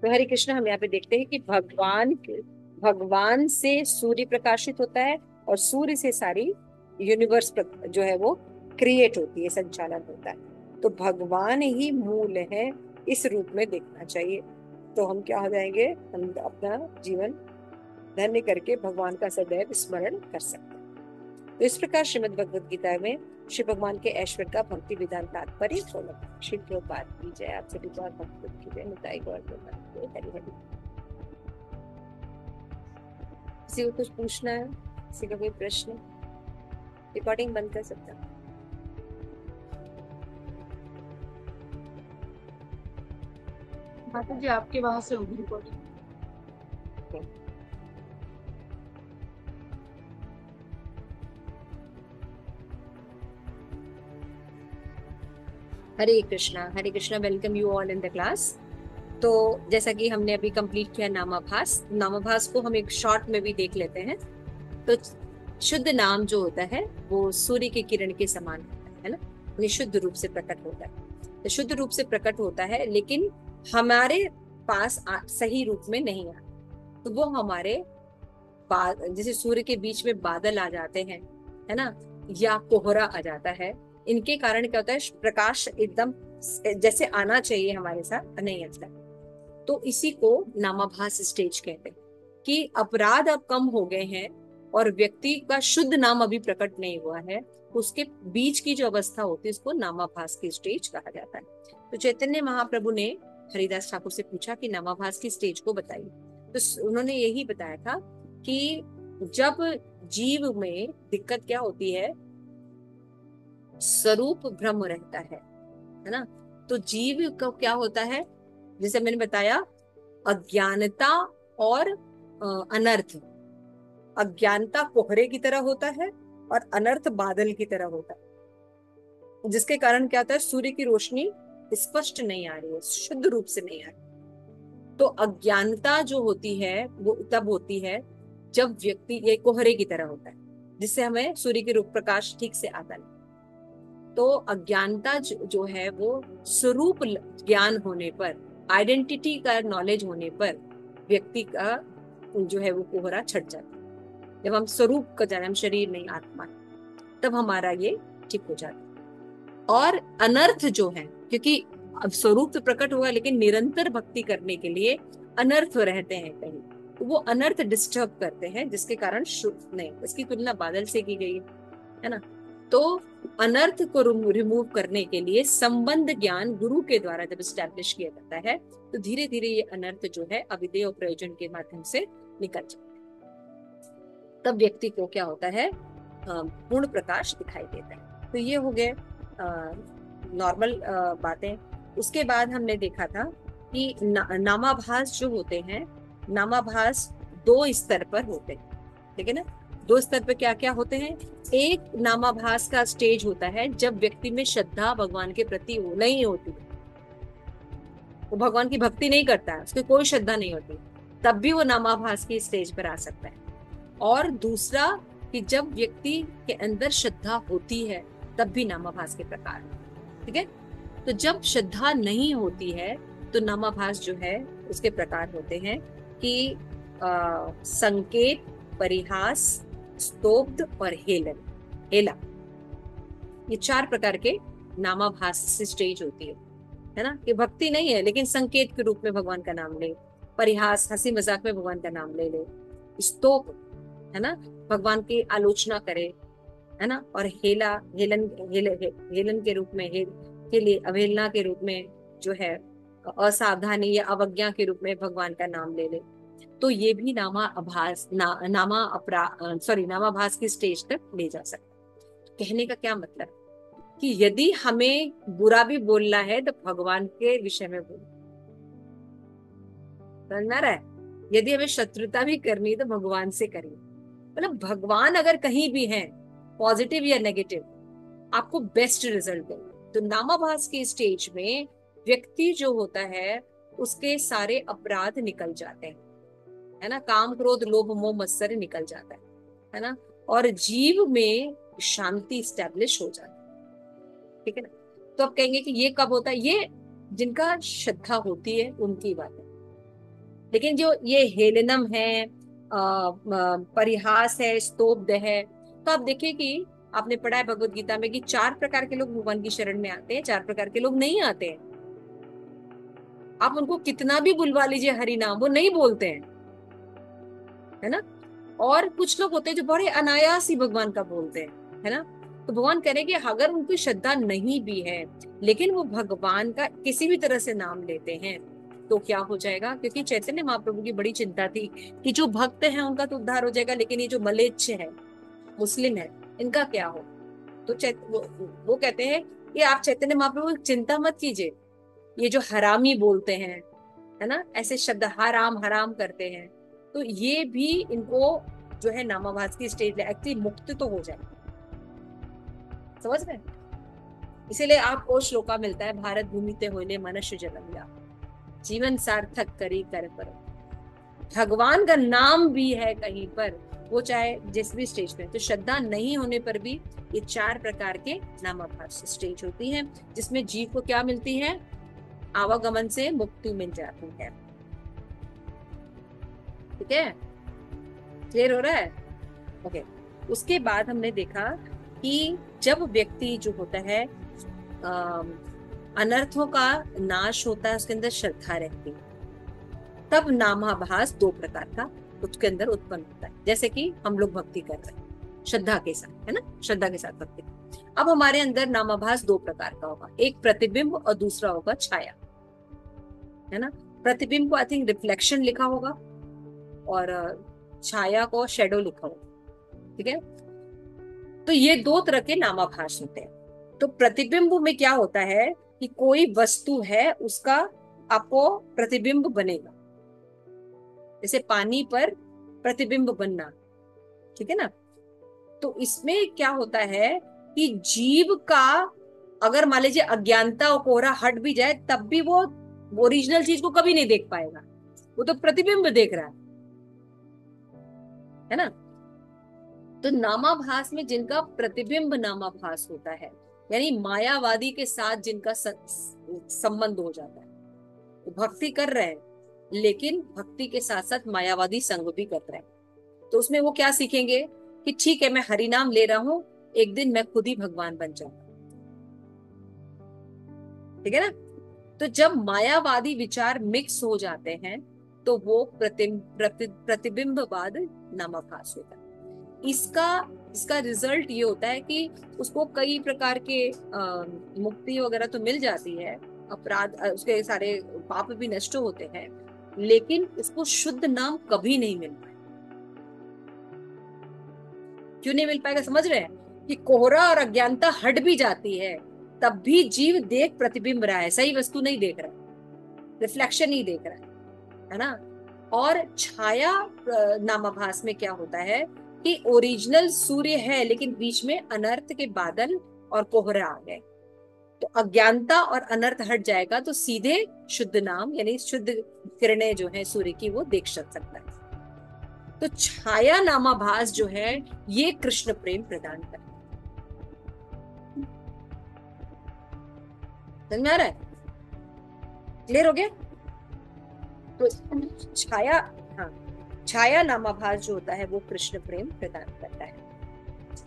तो हरे कृष्ण, हम यहाँ पे देखते हैं कि भगवान से सूर्य प्रकाशित होता है और सूर्य से सारी यूनिवर्स जो है वो क्रिएट होती है, संचालन होता है। तो भगवान ही मूल है, इस रूप में देखना चाहिए। तो हम क्या हो जाएंगे, हम अपना जीवन धन्य करके भगवान का सदैव स्मरण कर सकते हैं। तो इस प्रकार श्रीमद् भगवद गीता में श्री भगवान के ऐश्वर्य का भक्ति विधान तात्पर्य सोलह। श्री प्रभुपाद की जय। आपसे भी बहुत भक्त की जय। निताई गौर हरि हरि। किसी को कुछ पूछना है, किसी का कोई प्रश्न? रिकॉर्डिंग बंद कर सकता है। माता जी आपके वहां से होगी recording. Hare Krishna, welcome you all in the class. तो जैसा कि हमने अभी कंप्लीट किया नामाभास को हम एक शॉर्ट में भी देख लेते हैं। तो शुद्ध नाम जो होता है वो सूर्य की किरण के समान होता है ना, निशुद्ध रूप से प्रकट होता है। तो शुद्ध रूप से प्रकट होता है, लेकिन हमारे पास सही रूप में नहीं आता। तो वो हमारे जैसे सूर्य के बीच में बादल आ जाते हैं, है ना, या कोहरा आ जाता है, इनके कारण क्या होता है, प्रकाश एकदम जैसे आना चाहिए हमारे साथ नहीं आता। तो इसी को नामाभास स्टेज कहते हैं कि अपराध अब कम हो गए हैं और व्यक्ति का शुद्ध नाम अभी प्रकट नहीं हुआ है, उसके बीच की जो अवस्था होती है उसको नामाभास की स्टेज कहा जाता है। तो चैतन्य महाप्रभु ने हरिदास ठाकुर से पूछा कि नामाभास की स्टेज को बताइए। तो उन्होंने यही बताया था कि जब जीव में दिक्कत क्या होती है, स्वरूप भ्रम रहता है ना। तो जीव को क्या होता है, जैसे मैंने बताया, अज्ञानता और अनर्थ। अज्ञानता कोहरे की तरह होता है और अनर्थ बादल की तरह होता है, जिसके कारण क्या होता है, सूर्य की रोशनी स्पष्ट नहीं आ रही है, शुद्ध रूप से नहीं आ रही। तो अज्ञानता जो होती है वो तब होती है जब व्यक्ति ये कोहरे की तरह होता है, जिससे हमें सूर्य की रूप प्रकाश ठीक से आता नहीं। तो अज्ञानता जो है वो स्वरूप ज्ञान होने पर, आइडेंटिटी का नॉलेज होने पर व्यक्ति का जो है वो कोहरा छट जाता है। जब हम स्वरूप का जाने, हम शरीर नहीं आत्मा, तब हमारा ये ठीक हो जाता है। और अनर्थ जो है, क्योंकि अब स्वरूप तो प्रकट हुआ लेकिन निरंतर भक्ति करने के लिए अनर्थ रहते हैं कहीं, तो वो अनर्थ डिस्टर्ब करते हैं, जिसके कारण शुद्ध नहीं। इसकी तुलना बादल से की गई है ना। तो अनर्थ को रिमूव करने के लिए संबंध ज्ञान गुरु के द्वारा जब स्टैब्लिश किया जाता है, तो धीरे धीरे ये अनर्थ जो है अविद्या और प्रयोजन के माध्यम से निकल जाता है। तब व्यक्ति को क्या होता है, पूर्ण प्रकाश दिखाई देता है। तो ये हो गए नॉर्मल बातें। उसके बाद हमने देखा था कि नामाभास जो होते हैं, नामाभास दो स्तर पर होते हैं, ठीक है ना। दो स्तर पर क्या क्या होते हैं। एक नामाभास का स्टेज होता है जब व्यक्ति में श्रद्धा भगवान के प्रति नहीं होती, वो भगवान की भक्ति नहीं करता है, उसकी कोई श्रद्धा नहीं होती, तब भी वो नामाभास की स्टेज पर आ सकता है। और दूसरा कि जब व्यक्ति के अंदर श्रद्धा होती है तब भी नामाभास के प्रकार, ठीक है। तो जब श्रद्धा नहीं होती है तो नामाभास जो है उसके प्रकार होते हैं कि संकेत, परिहास, स्तोब्ध और हेला। ये चार प्रकार के नामाभास से स्टेज होती है ना। कि भक्ति नहीं है लेकिन संकेत के रूप में भगवान का नाम ले, परिहास हंसी मजाक में भगवान का नाम ले ले, स्तोप है ना, भगवान की आलोचना करे, है ना, और हेलन के रूप में, के लिए अवहेलना के रूप में जो है, असावधानी या अवज्ञा के रूप में भगवान का नाम ले ले। तो ये भी नामाभास की स्टेज तक ले जा सकता। कहने का क्या मतलब कि यदि हमें बुरा भी बोलना है तो भगवान के विषय में बोलो, समझ रहा है। यदि हमें शत्रुता भी करनी है तो भगवान से करिए। मतलब भगवान अगर कहीं भी है, पॉजिटिव या नेगेटिव, आपको बेस्ट रिजल्ट देगा। तो नामाभास की स्टेज में व्यक्ति जो होता है उसके सारे अपराध निकल जाते हैं, है ना, काम क्रोध लोभ मोह मत्सर निकल जाता है ना, और जीव में शांति स्टैब्लिश हो जाती है, ठीक है ना। तो आप कहेंगे कि ये कब होता है, ये जिनका श्रद्धा होती है उनकी बात है। लेकिन जो ये हेलनम है, परिहास है, स्तोभ्य है, तो आप देखिए कि आपने पढ़ा है भगवत गीता में कि 4 प्रकार के लोग भगवान की शरण में आते हैं, 4 प्रकार के लोग नहीं आते हैं। आप उनको कितना भी बुलवा लीजिए हरि नाम, वो नहीं बोलते हैं, है ना। और कुछ लोग होते हैं जो बड़े अनायास ही भगवान का बोलते हैं, है ना। तो भगवान कह रहे हैं कि अगर उनकी श्रद्धा नहीं भी है लेकिन वो भगवान का किसी भी तरह से नाम लेते हैं तो क्या हो जाएगा, क्योंकि चैतन्य महाप्रभु की बड़ी चिंता थी कि जो भक्त हैं उनका तो उद्धार हो जाएगा, लेकिन ये जो मलेच्छ है, मुस्लिम है, इनका क्या हो। तो वो कहते हैं कि आप चैतन्य महाप्रभु चिंता मत कीजिए, ये जो हरामी बोलते हैं, है ना, ऐसे शब्द हराम हराम करते हैं, तो ये भी इनको जो है नामाभास की स्टेज एक्चुअली मुक्त तो हो जाए। समझ रहे हैं? इसीलिए आपको श्लोका मिलता है, भारत भूमि ते होले मनुष्य जन्म या, जीवन सार्थक करी कर पर। भगवान का नाम भी है कहीं पर, वो चाहे जिस भी स्टेज पे। तो श्रद्धा नहीं होने पर भी ये 4 प्रकार के नामाभास स्टेज होती हैं, जिसमें जीव को क्या मिलती है, आवागमन से मुक्ति मिल जाती है। ठीक है, क्लियर हो रहा है? ओके। उसके बाद हमने देखा कि जब व्यक्ति जो होता है अनर्थों का नाश होता है, उसके अंदर श्रद्धा रहती है, तब नामाभास 2 प्रकार का उसके अंदर उत्पन्न होता है। जैसे कि हम लोग भक्ति कर रहे हैं श्रद्धा के साथ, है ना, श्रद्धा के साथ भक्ति। अब हमारे अंदर नामाभास 2 प्रकार का होगा, एक प्रतिबिंब और दूसरा होगा छाया, है ना। प्रतिबिंब को आई थिंक रिफ्लेक्शन लिखा होगा और छाया को शेडो लिखा होगा। ठीक है, तो ये 2 तरह के नामाभास होते हैं। तो प्रतिबिंब में क्या होता है कि कोई वस्तु है उसका आपको प्रतिबिंब बनेगा, जैसे पानी पर प्रतिबिंब बनना, ठीक है ना। तो इसमें क्या होता है कि जीव का अगर मान लीजिए अज्ञानता और कोहरा हट भी जाए तब भी वो ओरिजिनल चीज को कभी नहीं देख पाएगा, वो तो प्रतिबिंब देख रहा है ना। तो नामाभास में जिनका प्रतिबिंब नामाभास होता है, यानी मायावादी के साथ जिनका संबंध हो जाता है, तो भक्ति कर रहे हैं लेकिन भक्ति के साथ साथ मायावादी संग भी कर रहे हैं, तो उसमें वो क्या सीखेंगे कि ठीक है मैं हरिनाम ले रहा हूं, एक दिन मैं खुद ही भगवान बन जाऊंगा। ठीक है ना। तो जब मायावादी विचार मिक्स हो जाते हैं तो वो प्रतिबिंबवाद नामाभास होता है। इसका रिजल्ट ये होता है कि उसको कई प्रकार के मुक्ति वगैरह तो मिल जाती है, अपराध उसके सारे पाप भी नष्ट होते हैं, लेकिन इसको शुद्ध नाम कभी नहीं मिल पाएगा। क्यों नहीं मिल पाएगा, समझ रहे हैं? कि कोहरा और अज्ञानता हट भी जाती है तब भी जीव देख प्रतिबिंब रहा है, सही वस्तु नहीं देख रहा है, रिफ्लेक्शन ही देख रहा है ना। और छाया नामाभास में क्या होता है कि ओरिजिनल सूर्य है लेकिन बीच में अनर्थ के बादल और कोहरा आ गए, तो अज्ञानता और अनर्थ हट जाएगा तो सीधे शुद्ध नाम यानी शुद्ध किरणें जो है सूर्य की वो देख सकता है। तो छाया नामाभास जो है ये कृष्ण प्रेम प्रदान करता है। समझ में आ रहा है? क्लियर हो गया? तो छाया, हाँ, छाया नामाभास जो होता है वो कृष्ण प्रेम प्रदान करता है।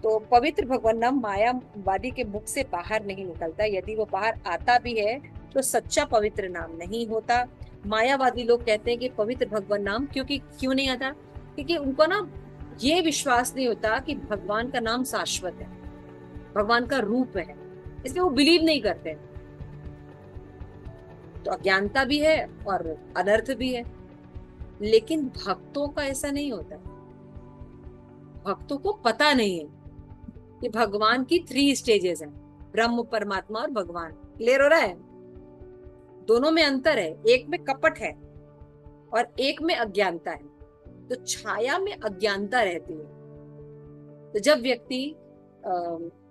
तो पवित्र भगवान नाम मायावादी के मुख से बाहर नहीं निकलता, यदि वो बाहर आता भी है तो सच्चा पवित्र नाम नहीं होता। मायावादी लोग कहते हैं कि पवित्र भगवान नाम क्यों नहीं आता, क्योंकि उनको ना ये विश्वास नहीं होता कि भगवान का नाम शाश्वत है, भगवान का रूप है, इसलिए वो बिलीव नहीं करते। तो अज्ञानता भी है और अनर्थ भी है, लेकिन भक्तों का ऐसा नहीं होता। भक्तों को पता नहीं है कि भगवान की 3 स्टेजेस हैं, ब्रह्म, परमात्मा और भगवान। क्लियर हो रहा है? दोनों में अंतर है, एक में कपट है और एक में अज्ञानता है। तो छाया में अज्ञानता रहती है। तो जब व्यक्ति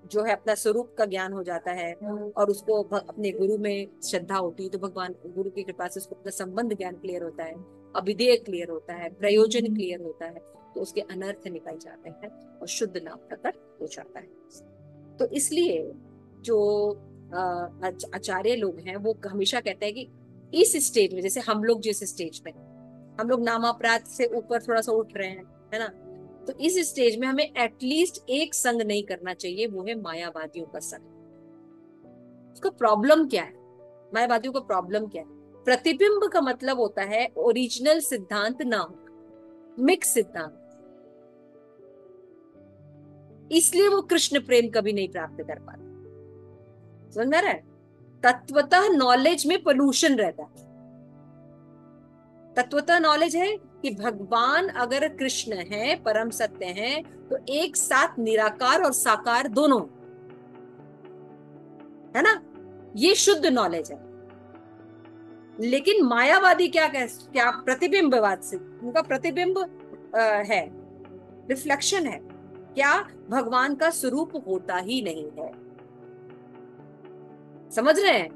जो है अपना स्वरूप का ज्ञान हो जाता है और उसको अपने गुरु में श्रद्धा होती है, तो भगवान गुरु की कृपा से उसको अपना संबंध ज्ञान क्लियर होता है, अभिधेय क्लियर होता है, प्रयोजन क्लियर होता है, तो उसके अनर्थ निकल जाते हैं और शुद्ध नाम प्रकट हो जाता है। तो इसलिए जो आचार्य लोग हैं वो हमेशा कहते हैं कि इस स्टेज में, जैसे हम लोग जिस स्टेज पे, हम लोग नामापराध से ऊपर थोड़ा सा उठ रहे हैं, है ना। तो इस स्टेज में हमें एटलीस्ट एक संग नहीं करना चाहिए, वो है मायावादियों का संग। उसका प्रॉब्लम क्या है? मायावादियों का प्रॉब्लम क्या है? प्रतिबिंब का मतलब होता है ओरिजिनल सिद्धांत ना हो, मिक्स सिद्धांत। इसलिए वो कृष्ण प्रेम कभी नहीं प्राप्त कर पाते। समझ में आ रहा है? तत्वतः नॉलेज में पोल्यूशन रहता है। तत्वतः नॉलेज है कि भगवान अगर कृष्ण है, परम सत्य है, तो एक साथ निराकार और साकार दोनों, है ना। ये शुद्ध नॉलेज है। लेकिन मायावादी क्या प्रतिबिंबवाद से, उनका प्रतिबिंब है, रिफ्लेक्शन है, क्या भगवान का स्वरूप होता ही नहीं है। समझ रहे हैं?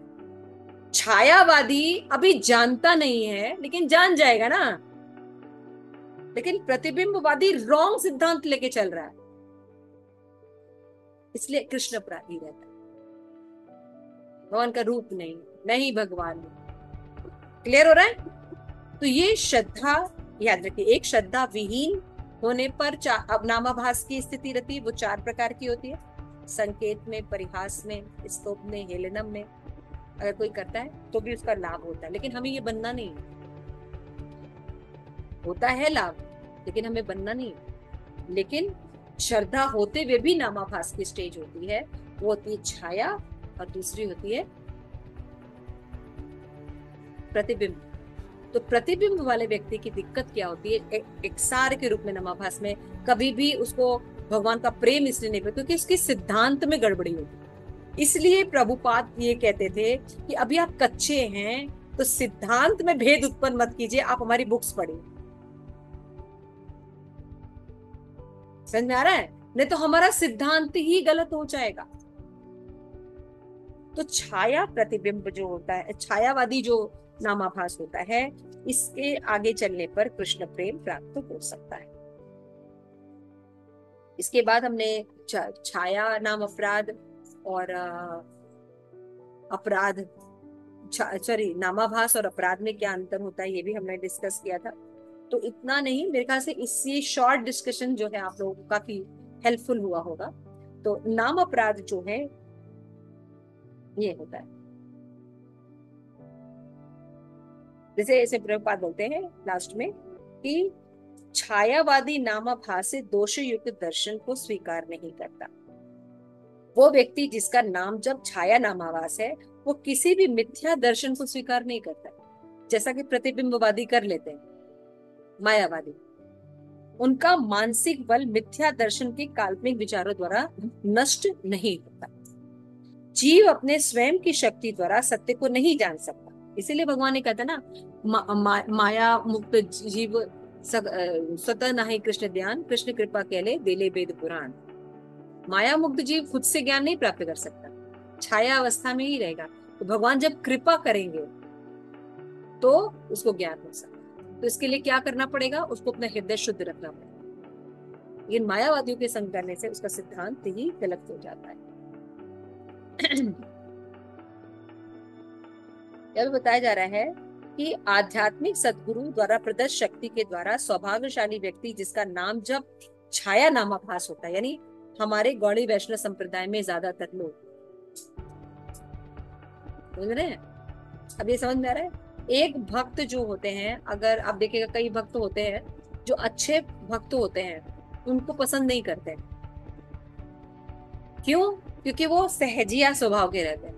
छायावादी अभी जानता नहीं है लेकिन जान जाएगा ना। लेकिन प्रतिबिंबवादी रॉन्ग सिद्धांत लेके चल रहा है, इसलिए कृष्ण अपराधी रहता है। भगवान का रूप नहीं, नहीं भगवान। क्लियर हो रहा है? तो ये श्रद्धा याद रखिए, एक श्रद्धा विहीन होने पर अब नामाभास की स्थिति रहती है। वो 4 प्रकार की होती है, संकेत में, परिहास में, स्तोप में, हेलनम में। अगर कोई करता है तो भी उसका लाभ होता है, लेकिन हमें ये बनना नहीं है। होता है लाभ, लेकिन हमें बनना नहीं है। लेकिन श्रद्धा होते हुए भी नामाभास की स्टेज होती है, वो होती है छाया, और दूसरी होती है प्रतिबिंब। तो प्रतिबिंब वाले व्यक्ति की दिक्कत क्या होती है? एक सार के रूप में नामाभास में कभी भी उसको भगवान का प्रेम इसलिए नहीं, क्योंकि उसके सिद्धांत में गड़बड़ी होती है। इसलिए प्रभुपाद ये कहते थे कि अभी आप कच्चे हैं, तो सिद्धांत में भेद उत्पन्न मत कीजिए, आप हमारी बुक्स पढ़िए। समझ में आ रहा है? नहीं तो हमारा सिद्धांत ही गलत हो जाएगा। तो छाया प्रतिबिंब जो होता है, छायावादी जो नामाभास होता है, इसके आगे चलने पर कृष्ण प्रेम प्राप्त हो सकता है। इसके बाद हमने छाया नाम अपराध और अपराध, सॉरी, नामाभास और अपराध में क्या अंतर होता है ये भी हमने डिस्कस किया था। तो इतना नहीं, मेरे ख्याल से इससे शॉर्ट डिस्कशन जो है आप लोगों को काफी हेल्पफुल हुआ होगा। तो नाम अपराध जो है ये होता है, जैसे ऐसे प्रभुपाद बोलते हैं लास्ट में कि छायावादी नामाभास से दोष युक्त दर्शन को स्वीकार नहीं करता। वो व्यक्ति जिसका नाम जब छाया नामाभास है, वो किसी भी मिथ्या दर्शन को स्वीकार नहीं करता, जैसा कि प्रतिबिंबवादी कर लेते हैं, मायावादी। उनका मानसिक बल मिथ्या दर्शन के काल्पनिक विचारों द्वारा नष्ट नहीं होता। जीव अपने स्वयं की शक्ति द्वारा सत्य को नहीं जान सकता। इसीलिए भगवान ने कहता ना, माया मुक्त जीव स्वतः नाही कृष्ण ध्यान, कृष्ण कृपा कहले देले वेद पुराण। माया मुक्त जीव खुद से ज्ञान नहीं प्राप्त कर सकता, छाया अवस्था में ही रहेगा। तो भगवान जब कृपा करेंगे तो उसको ज्ञान हो सकता है। तो इसके लिए क्या करना पड़ेगा? उसको अपना हृदय शुद्ध रखना पड़ेगा। लेकिन मायावादियों के संग करने से उसका सिद्धांत ही गलत हो जाता है। यह बताया जा रहा है कि आध्यात्मिक सद्गुरु द्वारा प्रदत्त शक्ति के द्वारा सौभाग्यशाली व्यक्ति जिसका नाम जब छाया नामाभास होता है, यानी हमारे गौड़ी वैष्णव संप्रदाय में ज्यादातर लोग, समझ रहे हैं? अब ये समझ में आ रहा है? एक भक्त जो होते हैं, अगर आप देखिएगा कई भक्त होते हैं जो अच्छे भक्त होते हैं, उनको पसंद नहीं करते। क्यों? क्योंकि वो सहजिया स्वभाव के रहते हैं,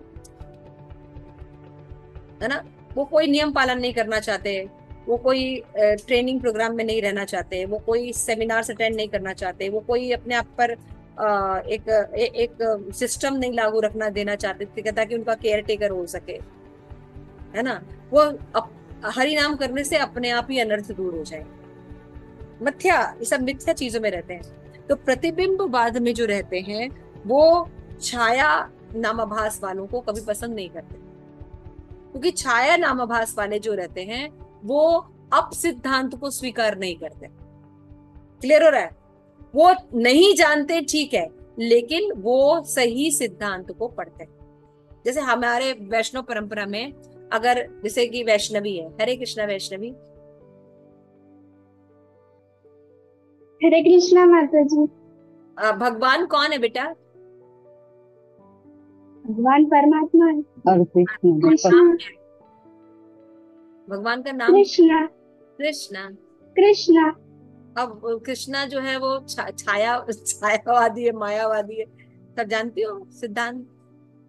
है ना। वो कोई नियम पालन नहीं करना चाहते, वो कोई ट्रेनिंग प्रोग्राम में नहीं रहना चाहते, वो कोई सेमिनार अटेंड नहीं करना चाहते, वो कोई अपने आप पर एक सिस्टम नहीं लागू रखना देना चाहते ताकि उनका केयर टेकर हो सके, है ना। वो हरि नाम करने से अपने आप ही अनर्थ दूर हो जाए। मिथ्या, ये सब मिथ्या चीजों में रहते हैं। तो प्रतिबिंबवाद में जो रहते हैं वो छाया नामाभास वालों को कभी पसंद नहीं करते, क्योंकि छाया नामाभास वाले जो रहते हैं वो अप सिद्धांत को स्वीकार नहीं करते। क्लियर हो रहा है? वो नहीं जानते, ठीक है, लेकिन वो सही सिद्धांत को पढ़ते हैं। जैसे हमारे वैष्णव परंपरा में, अगर जैसे कि वैष्णवी है, हरे कृष्णा वैष्णवी, हरे कृष्णा माता जी। भगवान कौन है बेटा? भगवान परमात्मा है। और कृष्ण कृष्णा। भगवान का नाम कृष्णा। कृष्णा। कृष्णा। अब कृष्णा जो है वो छायावादी है, मायावादी है, सब जानती हो सिद्धांत,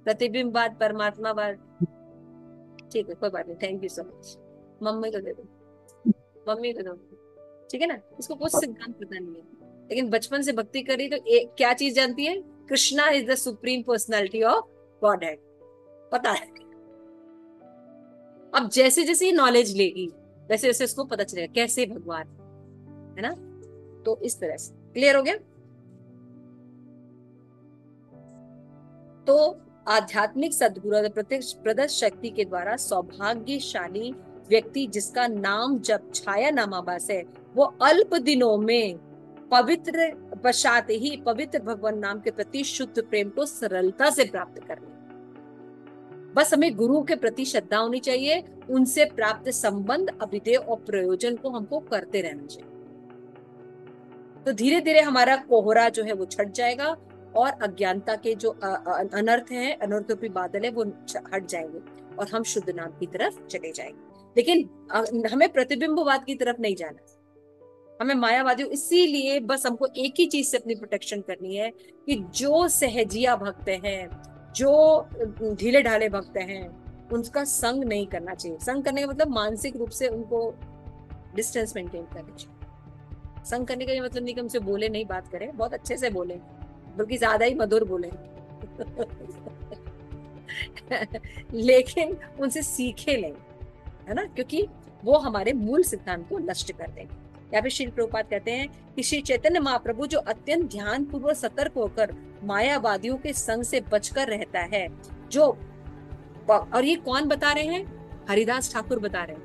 प्रतिबिंबवाद, परमात्मावाद। ठीक है, कोई बात नहीं, thank you so much. Mummy को दे दो, मम्मी को दो, ठीक है ना। इसको कुछ सिद्धांत पता नहीं है, लेकिन बचपन से भक्ति करी तो क्या चीज जानती है? Krishna is the supreme personality of God head, पता है। अब जैसे जैसे नॉलेज लेगी वैसे वैसे उसको पता चलेगा कैसे भगवान है ना। तो इस तरह से क्लियर हो गया। तो आध्यात्मिक सद्गुरु प्रत्यक्ष प्रदत्त शक्ति के द्वारा सौभाग्यशाली व्यक्ति जिसका नाम जब छाया नामाभास है, वो अल्प दिनों में पवित्र पश्चात ही पवित्र भगवान नाम के प्रति शुद्ध प्रेम को सरलता से प्राप्त कर ले। बस हमें गुरु के प्रति श्रद्धा होनी चाहिए, उनसे प्राप्त संबंध, अभिधेय और प्रयोजन को हमको करते रहना चाहिए। तो धीरे धीरे हमारा कोहरा जो है वो छट जाएगा और अज्ञानता के जो अनर्थ है, अनर्थरूपी बादल है, वो हट जाएंगे और हम शुद्ध नाम की तरफ चले जाएंगे। लेकिन हमें प्रतिबिंबवाद की तरफ नहीं जाना, हमें मायावादी। इसीलिए बस हमको एक ही चीज से अपनी प्रोटेक्शन करनी है कि जो सहजिया भक्त हैं, जो ढीले ढाले भक्त हैं, उनका संग नहीं करना चाहिए। संग करने का मतलब मानसिक रूप से उनको डिस्टेंस मेंटेन करना चाहिए। संग करने का ये मतलब नहीं कि हमसे बोले नहीं, बात करें, बहुत अच्छे से बोले, बल्कि ज्यादा ही मधुर बोले लेकिन उनसे सीखे लें, है ना, क्योंकि वो हमारे मूल सिद्धांत को नष्ट कर देंगे। यहाँ पे श्री प्रभुपाद कहते हैं कि श्री चैतन्य महाप्रभु जो अत्यंत ध्यान पूर्वक सतर्क होकर मायावादियों के संग से बचकर रहता है, जो, और ये कौन बता रहे हैं? हरिदास ठाकुर बता रहे हैं,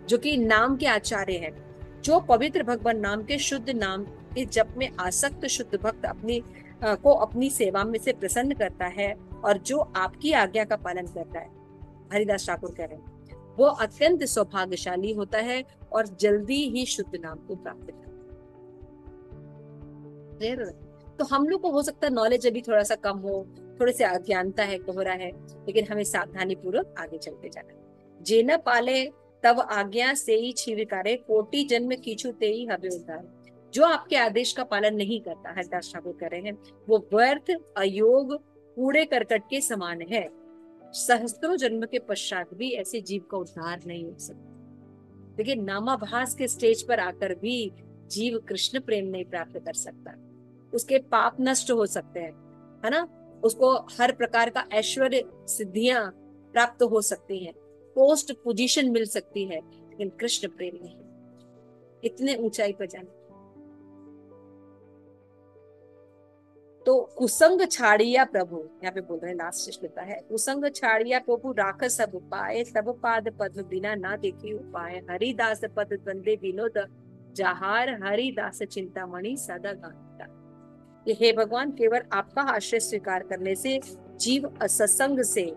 जो कि नाम के आचार्य हैं। जो पवित्र भगवान नाम के शुद्ध नाम के जप में आसक्त शुद्ध भक्त अपनी सेवा में से प्रसन्न करता है और जो आपकी आज्ञा का पालन करता है, हरिदास ठाकुर कह रहे हैं, वो अत्यंत सौभाग्यशाली होता है और जल्दी ही शुद्ध नाम को प्राप्त करता है। तो हम लोग को हो सकता है नॉलेज अभी थोड़ा सा कम हो, थोड़े से अज्ञानता है, कोहरा है, लेकिन हमें सावधानी पूर्वक आगे चलते जाना। जे न पाले तब आज्ञा से ही छिविकारे, कोटि जन्म कीछू ते ही हबे उद्धार। जो आपके आदेश का पालन नहीं करता, हरिदास ठाकुर कह रहे हैं, वो व्यर्थ, अयोग, कूड़े करकट के समान है। सहस्त्रों जन्म के पश्चात भी ऐसे जीव का उद्धार नहीं हो सकता। लेकिन नामाभास के स्टेज पर आकर भी जीव कृष्ण प्रेम नहीं प्राप्त कर सकता। उसके पाप नष्ट हो सकते हैं, है ना, उसको हर प्रकार का ऐश्वर्य सिद्धियां प्राप्त हो सकती हैं, पोस्ट पोजीशन मिल सकती है, लेकिन कृष्ण प्रेम नहीं, इतने ऊंचाई पर जाने। तो कुसंग छाड़िया प्रभु, यहाँ पे बोल रहे हैं, लास्ट श्लोक है, कुसंग छाड़िया प्रभु राख सब उपाय, तब पाद पद्म बिना ना देखी उपाय, हरिदास पद द्वंदे विनोद जहार, हरिदास चिंतामणि सदा गाता। ये हे भगवान, केवल आपका आश्रय स्वीकार करने से जीव असत्संग से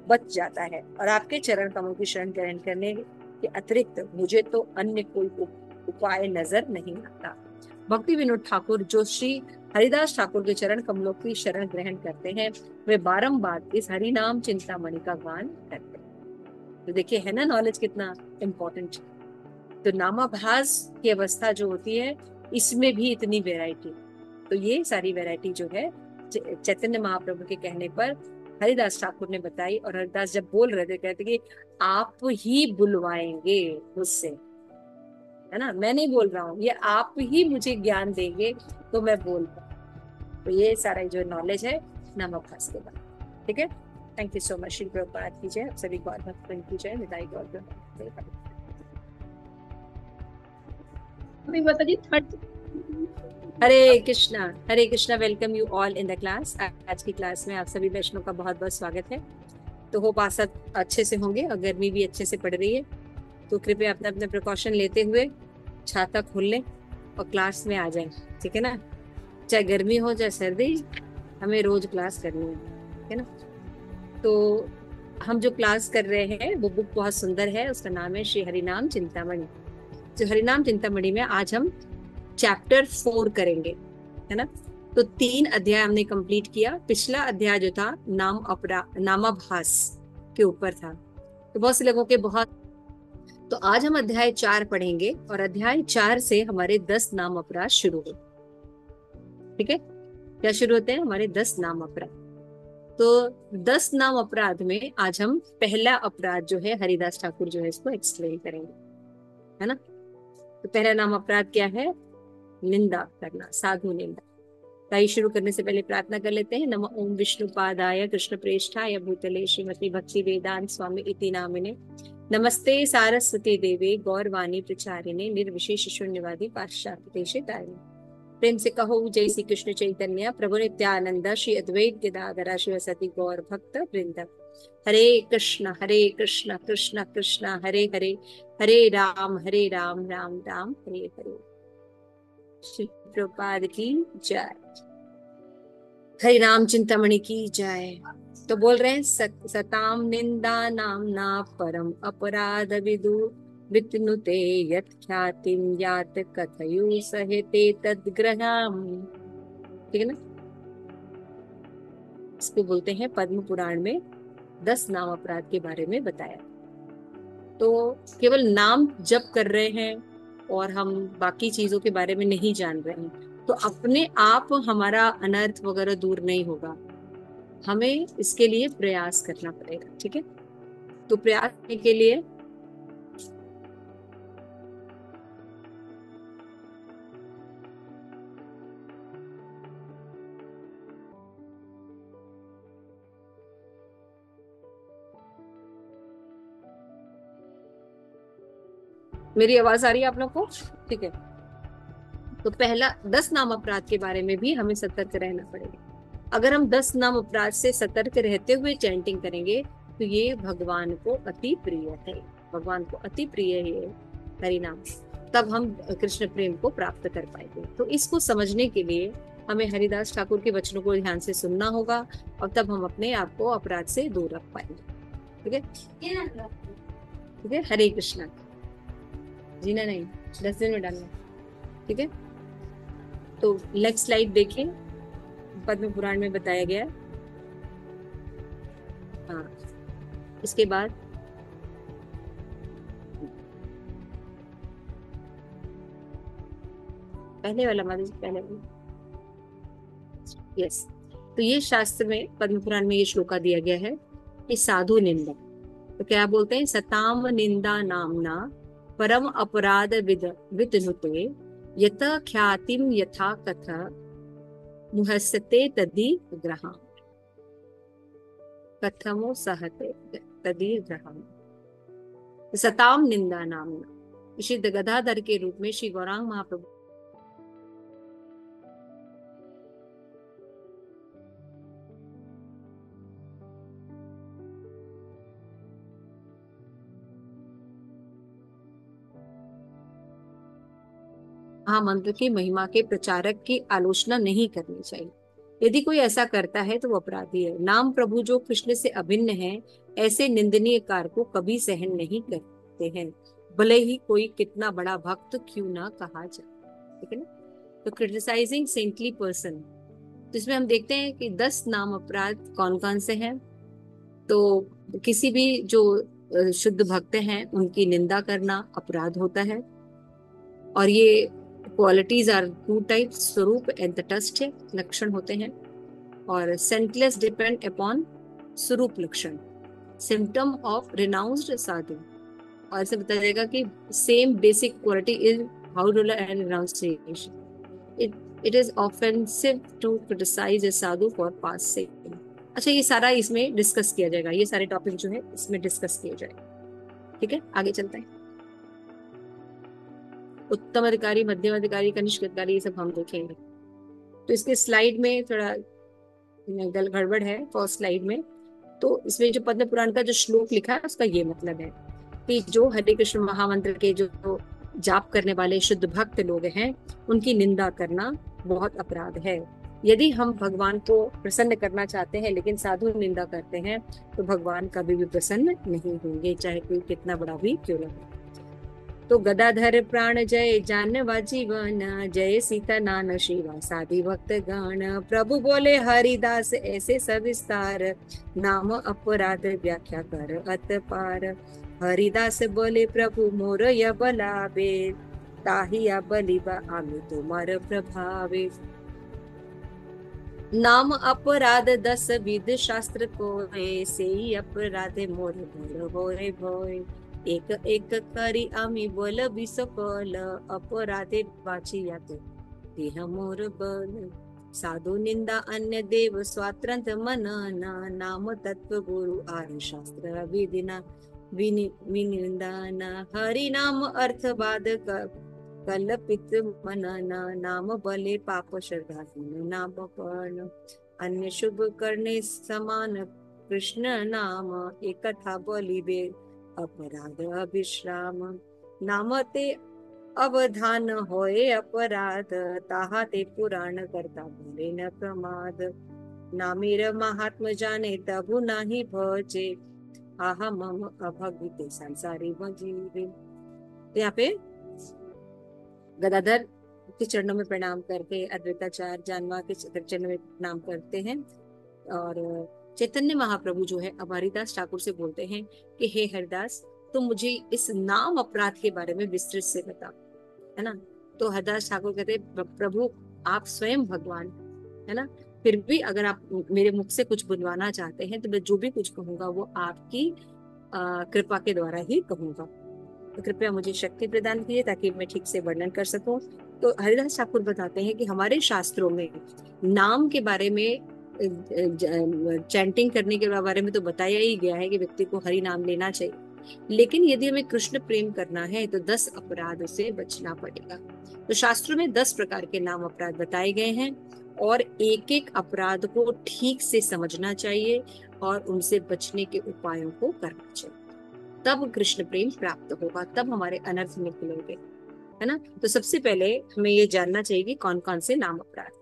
बच जाता है और आपके चरण कमलों की शरण ग्रहण करने के अतिरिक्त मुझे तो अन्य कोई उपाय नजर नहीं आता। भक्ति विनोद ठाकुर जो श्री हरिदास ठाकुर के चरण कमलों की शरण ग्रहण करते हैं, वे बारंबार इस हरि नाम चिंतामणि का गान करते हैं। तो देखिए, है ना नॉलेज कितना इम्पोर्टेंट। तो नामाभास की अवस्था जो होती है, इसमें भी इतनी वेराइटी। तो ये सारी वेराइटी जो है चैतन्य महाप्रभु के कहने पर हरिदास ठाकुर ने बताई। और हरिदास जब बोल रहे थे, कहते कि आप ही बुलवाएंगे मुझसे, है ना, मैं नहीं बोल रहा हूँ, ये आप ही मुझे ज्ञान देंगे तो मैं बोल पाऊँ। तो ये सारा जो नॉलेज है नामाभास के बाद, ठीक है। Thank you so much. Shri Prabhupada की जय, सभी गौर भक्तों की जय, निताई गौर भक्त। माता जी third. Hare Krishna, welcome you all in the class. आज की क्लास में आप सभी वैष्णव का बहुत बहुत स्वागत है। तो होप आप सब अच्छे से होंगे और गर्मी भी अच्छे से पड़ रही है, तो कृपया अपने अपने प्रिकॉशन लेते हुए छाता खोल लें और क्लास में आ जाएं, ठीक है ना। चाहे गर्मी हो चाहे सर्दी, हमें रोज क्लास करनी है, ठीक है ना। तो हम जो क्लास कर रहे हैं वो बुक बहुत सुंदर है, उसका नाम है श्री हरिनाम चिंतामणि। जो हरिनाम चिंतामणि में आज हम चैप्टर 4 करेंगे, है ना। तो 3 अध्याय हमने कंप्लीट किया। पिछला अध्याय जो था नामाभास के ऊपर था, तो बहुत से लोगों के बहुत। तो आज हम अध्याय 4 पढ़ेंगे और अध्याय 4 से हमारे 10 नाम अपराध शुरू हो। ठीक है, क्या शुरू होते हैं हमारे 10 नाम अपराध। तो 10 नाम अपराध में आज हम पहला अपराध जो है हरिदास ठाकुर जो है इसको एक्सप्लेन करेंगे, है ना। तो पहला नाम अपराध क्या है? निंदा करना, साधु निंदा। ताई शुरू करने से पहले प्रार्थना कर लेते हैं। नमः ओम विष्णु पादाय कृष्ण प्रेष्ठाय भूतले श्रीमती भक्ति वेदांत स्वामी इति नामिने नमस्ते सारस्वती देवे गौरवाणी प्रचारिणे निर्विशेष शून्यवादी पाश्चात्य देशितारिणे। प्रेम से कहो जय श्री कृष्ण चैतन्य प्रभु नित्यानंद श्री अद्वैत गदाधर शिवसती गौर भक्त वृंद। हरे कृष्ण कृष्ण कृष्ण हरे हरे, हरे राम राम राम हरे हरे। श्री प्रभुपाद की जय, हरि नाम चिंतामणि की जय। तो बोल रहे हैं सताम निंदा नामना परम अपराध विदु वितनुते यत् ख्यातिम यात कथयु सहेते तद्ग्रहाम। ठीक है ना। इसको बोलते हैं पद्म पुराण में 10 नाम अपराध के बारे में बताया। तो केवल नाम जप कर रहे हैं और हम बाकी चीजों के बारे में नहीं जान रहे हैं, तो अपने आप हमारा अनर्थ वगैरह दूर नहीं होगा। हमें इसके लिए प्रयास करना पड़ेगा। ठीक है, तो प्रयास करने के लिए मेरी आवाज आ रही है आप लोग को? ठीक है, तो पहला 10 नाम अपराध के बारे में भी हमें सतर्क रहना पड़ेगा। अगर हम 10 नाम अपराध से सतर्क रहते हुए चैंटिंग करेंगे तो ये भगवान को अति प्रिय है। भगवान को अति प्रिय है हरि नाम, तब हम कृष्ण प्रेम को प्राप्त कर पाएंगे। तो इसको समझने के लिए हमें हरिदास ठाकुर के वचनों को ध्यान से सुनना होगा और तब हम अपने आप को अपराध से दूर रख पाएंगे। ठीक है, ठीक है। हरे कृष्णा, जीना नहीं, डस्टबिन में डालना। ठीक है, तो नेक्स्ट स्लाइड देखें, पद्म पुराण में बताया गया। हाँ, इसके बाद पहले वाला पहले यस। तो ये शास्त्र में पद्म पुराण में ये श्लोका दिया गया है कि साधु निंदा। तो क्या बोलते हैं? सताम निंदा नामना परम अपराध वितनुते यत ख्यातिम यथा कथा मुहस्सते तदि ग्रहाम कथमो सहते तदि ग्रहाम। सताम निंदा नामना श्री गदाधर के रूप में श्री गौरांग महाप्रभु महामंत्र की महिमा के प्रचारक की आलोचना नहीं करनी चाहिए। यदि कोई ऐसा करता है तो वो अपराधी है। नाम प्रभु जो कृष्ण से अभिन्न है, ऐसे निंदनीय कार्य को कभी सहन नहीं करते हैं, भले ही कोई कितना बड़ा भक्त क्यों ना कहा जाए। ठीक है ना। तो क्रिटिसाइजिंग सेंटली पर्सन, तो इसमें हम देखते हैं कि 10 नाम अपराध कौन कौन से हैं। तो किसी भी जो शुद्ध भक्त हैं उनकी निंदा करना अपराध होता है। और ये क्वालिटीज आर 2 टाइप्स, स्वरूप एंड तटस्थ लक्षण होते हैं। और सेंटलेस डिपेंड अपॉन स्वरूप लक्षण, सिम्टम ऑफ रिनाउंस्ड साधु। और ऐसे बताया जाएगा कि सेम बेसिक क्वालिटी इज हाउडुलर and renunciation. It is offensive to criticise a sadhu for past sin. अच्छा, ये सारा इसमें डिस्कस किया जाएगा, ये सारे टॉपिक जो है इसमें डिस्कस किए जाएगा। ठीक है, आगे चलते हैं। उत्तम अधिकारी, मध्यम अधिकारी, कनिष्ठ अधिकारी, ये सब हम देखेंगे। तो इसके स्लाइड में थोड़ा गड़बड़ है फर्स्ट स्लाइड में। तो इसमें जो पद्म पुराण का जो श्लोक लिखा है उसका ये मतलब है कि जो हरे कृष्ण महामंत्र के जो जाप करने वाले शुद्ध भक्त लोग हैं उनकी निंदा करना बहुत अपराध है। यदि हम भगवान को प्रसन्न करना चाहते हैं लेकिन साधु निंदा करते हैं तो भगवान कभी भी प्रसन्न नहीं होंगे, चाहे कोई कितना बड़ा भी क्यों ना हो। तो गदाधर प्राण जय जानवा जीवन, जय सीता नान शिवा साधि भक्त गण। प्रभु बोले हरिदास ऐसे सविस्तार, नाम अपराध व्याख्या कर अत पार। हरिदास बोले प्रभु मोर य बलावे, ताहि या बलिबा आमी तुम्हार प्रभावे। नाम अपराध 10 विध शास्त्र कोय, सेई अपराध मोर भर होय भोय। एक एक करी आम्ही बोल बिसकल, अपराधे वाचिया तो देह मोर बल। साधू निंदा अन्य देव स्वातंत्र्य मनना, नाम तत्व गुरु आर्य शास्त्र विधिना विनिंदाना। हरि नाम अर्थवाद कल्पित मनना, नाम बले पाप श्रद्धाहीन नाम पण। अन्य शुभ करणे समान कृष्ण नाम, एकथा बोलिबे अपराध अभिश्राम। नाम ते अवधान होय अपराध, ताहा ते पुराण करता भले न प्रमाद। नामीर महात्म जाने तबु नाही भजे, आहा मम अभगिते संसारी भजीवे। यहाँ पे गदाधर के चरणों में प्रणाम करके अद्वैताचार्य जानवा के चरणों में प्रणाम करते हैं। और चैतन्य महाप्रभु जो है अब हरिदास ठाकुर से बोलते हैं कि हे हरिदास, तुम मुझे इस नाम अपराध के बारे में विस्तृत से बता, है ना। तो हरिदास ठाकुर कहते प्रभु आप स्वयं भगवान, है ना, फिर भी अगर आप मेरे मुख से कुछ बुलवाना चाहते हैं तो मैं जो भी कुछ कहूंगा वो आपकी कृपा के द्वारा ही कहूंगा। तो कृपया मुझे शक्ति प्रदान कीजिए ताकि मैं ठीक से वर्णन कर सकूं। तो हरिदास ठाकुर बताते हैं कि हमारे शास्त्रों में नाम के बारे में, चैंटिंग करने के बारे में तो बताया ही गया है कि व्यक्ति को हरि नाम लेना चाहिए, लेकिन यदि हमें कृष्ण प्रेम करना है तो 10 अपराध से बचना पड़ेगा। तो शास्त्रों में 10 प्रकार के नाम अपराध बताए गए हैं और एक एक अपराध को ठीक से समझना चाहिए और उनसे बचने के उपायों को करना चाहिए, तब कृष्ण प्रेम प्राप्त होगा, तब हमारे अनर्थ निकलेंगे, है ना। तो सबसे पहले हमें ये जानना चाहिए कि कौन कौन से नाम अपराध।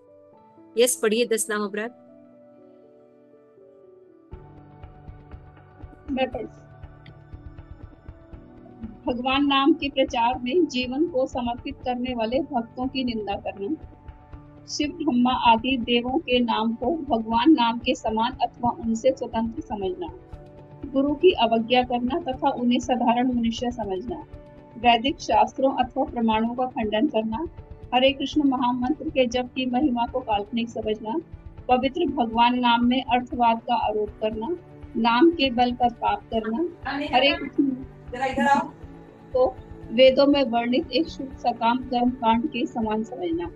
यस, पढ़िए 10 नाम अपराध। भगवान नाम के प्रचार में जीवन को समर्पित करने वाले भक्तों की निंदा करना, शिव ब्रह्मा आदि देवों के नाम को भगवान नाम के समान अथवा उनसे स्वतंत्र समझना, गुरु की अवज्ञा करना तथा उन्हें साधारण मनुष्य समझना, वैदिक शास्त्रों अथवा प्रमाणों का खंडन करना, हरे कृष्ण महामंत्र के जप की महिमा को काल्पनिक समझना, पवित्र भगवान नाम में अर्थवाद का आरोप करना, नाम के बल पर पाप करना, हरे कृष्ण को वेदों में वर्णित एक शुभ सकाम कर्म कांड के समान समझना,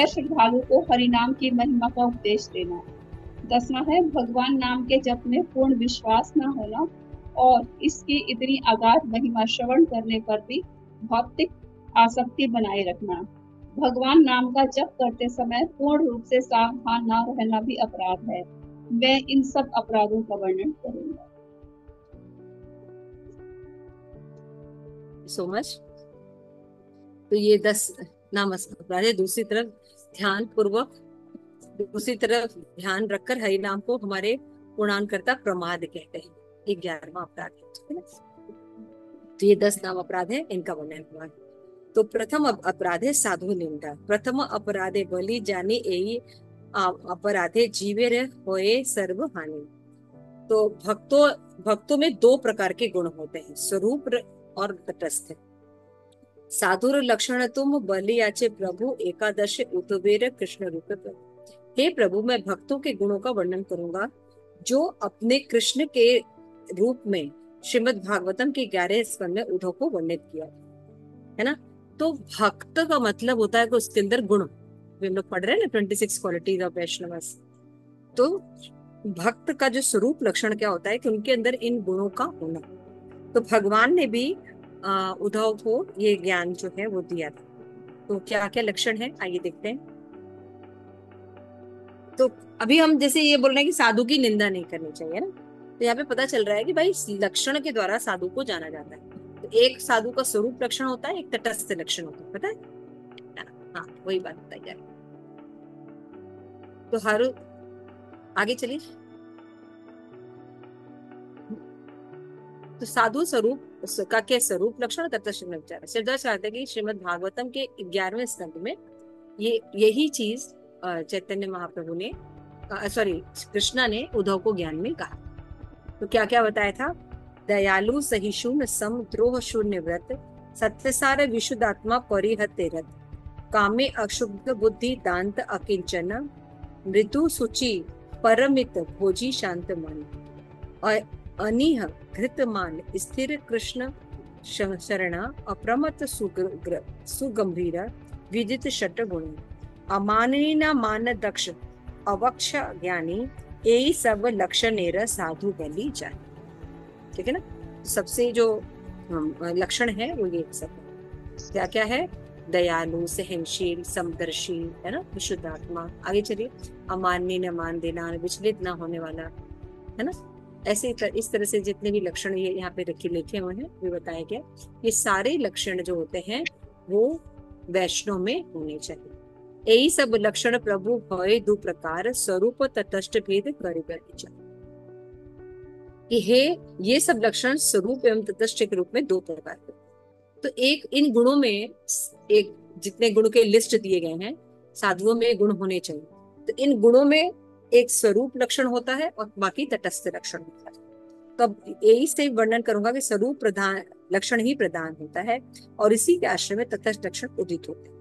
श्रद्धालु को हरि नाम की महिमा का उपदेश देना। 10वां है भगवान नाम के जप में पूर्ण विश्वास न होना और इसकी इतनी अगाध महिमा श्रवण करने पर भी भौतिक आसक्ति बनाए रखना। भगवान नाम का जप करते समय पूर्ण रूप से सावधान न रहना भी अपराध है। मैं इन सब अपराधों का वर्णन करूंगा। So much. तो ये 10 नाम अपराध है। दूसरी तरफ ध्यान रखकर हरि नाम को हमारे पूर्णांकर्ता प्रमाद कहते हैं, 11वां अपराध है। तो ये 10 नाम अपराध है, इनका वर्णन हुआ। तो प्रथम अपराध है साधु निंदा। प्रथम अपराधे बलि जानी एई अपराधे जीवे होए सर्व हानि। तो भक्तों में 2 प्रकार के गुण होते हैं, स्वरूप और तटस्थ। साधुर लक्षण तुम बलियाचे प्रभु, एकादश उतवेर कृष्ण रूप प्रभु। हे प्रभु, मैं भक्तों के गुणों का वर्णन करूंगा जो अपने कृष्ण के रूप में श्रीमद् भागवतम के 11 स्कंद में उद्धव को वर्णित किया है ना। तो भक्त का मतलब होता है कि उसके अंदर गुण, हम लोग पढ़ रहे हैं ना 26 क्वालिटीज ऑफ वैष्णवस। तो भक्त का जो स्वरूप लक्षण क्या होता है कि उनके अंदर इन गुणों का होना। तो भगवान ने भी उद्धव को ये ज्ञान जो है वो दिया था। तो क्या क्या लक्षण है, आइए देखते हैं। तो अभी हम जैसे ये बोल रहे हैं कि साधु की निंदा नहीं करनी चाहिए ना, तो यहाँ पे पता चल रहा है कि भाई लक्षण के द्वारा साधु को जाना जाता है। तो एक साधु का स्वरूप लक्षण होता है, एक तटस्थ लक्षण होता है, पता है। हाँ, वही बात बताई जा रही। तो हर आगे चलिए। तो साधु स्वरूप उसका क्या स्वरूप लक्षण तटस्थ विचार। सिद्धार्थ चाहते हैं कि श्रीमद् भागवतम के 11वें स्कंद में यही चीज चैतन्य महाप्रभु ने सॉरी कृष्णा ने उद्धव को ज्ञान में कहा। तो क्या क्या बताया था? दयालु सहिष्णु सम द्रोह शून्य व्रत सत्यसार विशुद्धात्मा परिहते रत कामे अक्षुब्ध बुद्धि दांत अकिंचन मृदु सुचि परमित भोजी शांत मन अनिह घृतमान स्थिर कृष्ण शरणा अप्रमत सुगंभीर विदित शट गुण अमाननीय मान दक्ष अवक्ष ज्ञानी यही सब लक्षणेर साधु बलि जाए। ठीक है ना? सबसे जो लक्षण है वो ये सब क्या क्या है? दयालु, सहनशील, समदर्शी, है ना, विशुद्धात्मा। आगे चलिए, अमान्य न मान देना, विचलित ना होने वाला, है ना। ऐसे इस तरह से जितने भी लक्षण ये यहाँ पे लिखे हुए हैं वे बताया गया। ये सारे लक्षण जो होते हैं वो वैष्णव में होने चाहिए। यही सब लक्षण प्रभु भय दो प्रकार स्वरूप तटस्थ भेद कर ये सब लक्षण स्वरूप एवं तटस्थ के रूप में दो प्रकार के। तो एक इन गुणों में एक जितने गुण के लिस्ट दिए गए हैं साधुओं में गुण होने चाहिए। तो इन गुणों में एक स्वरूप लक्षण होता है और बाकी तटस्थ लक्षण होता है। तो अब यही से वर्णन करूंगा कि स्वरूप प्रधान लक्षण ही प्रधान होता है और इसी के आश्रय में तटस्थ लक्षण उदित होते हैं।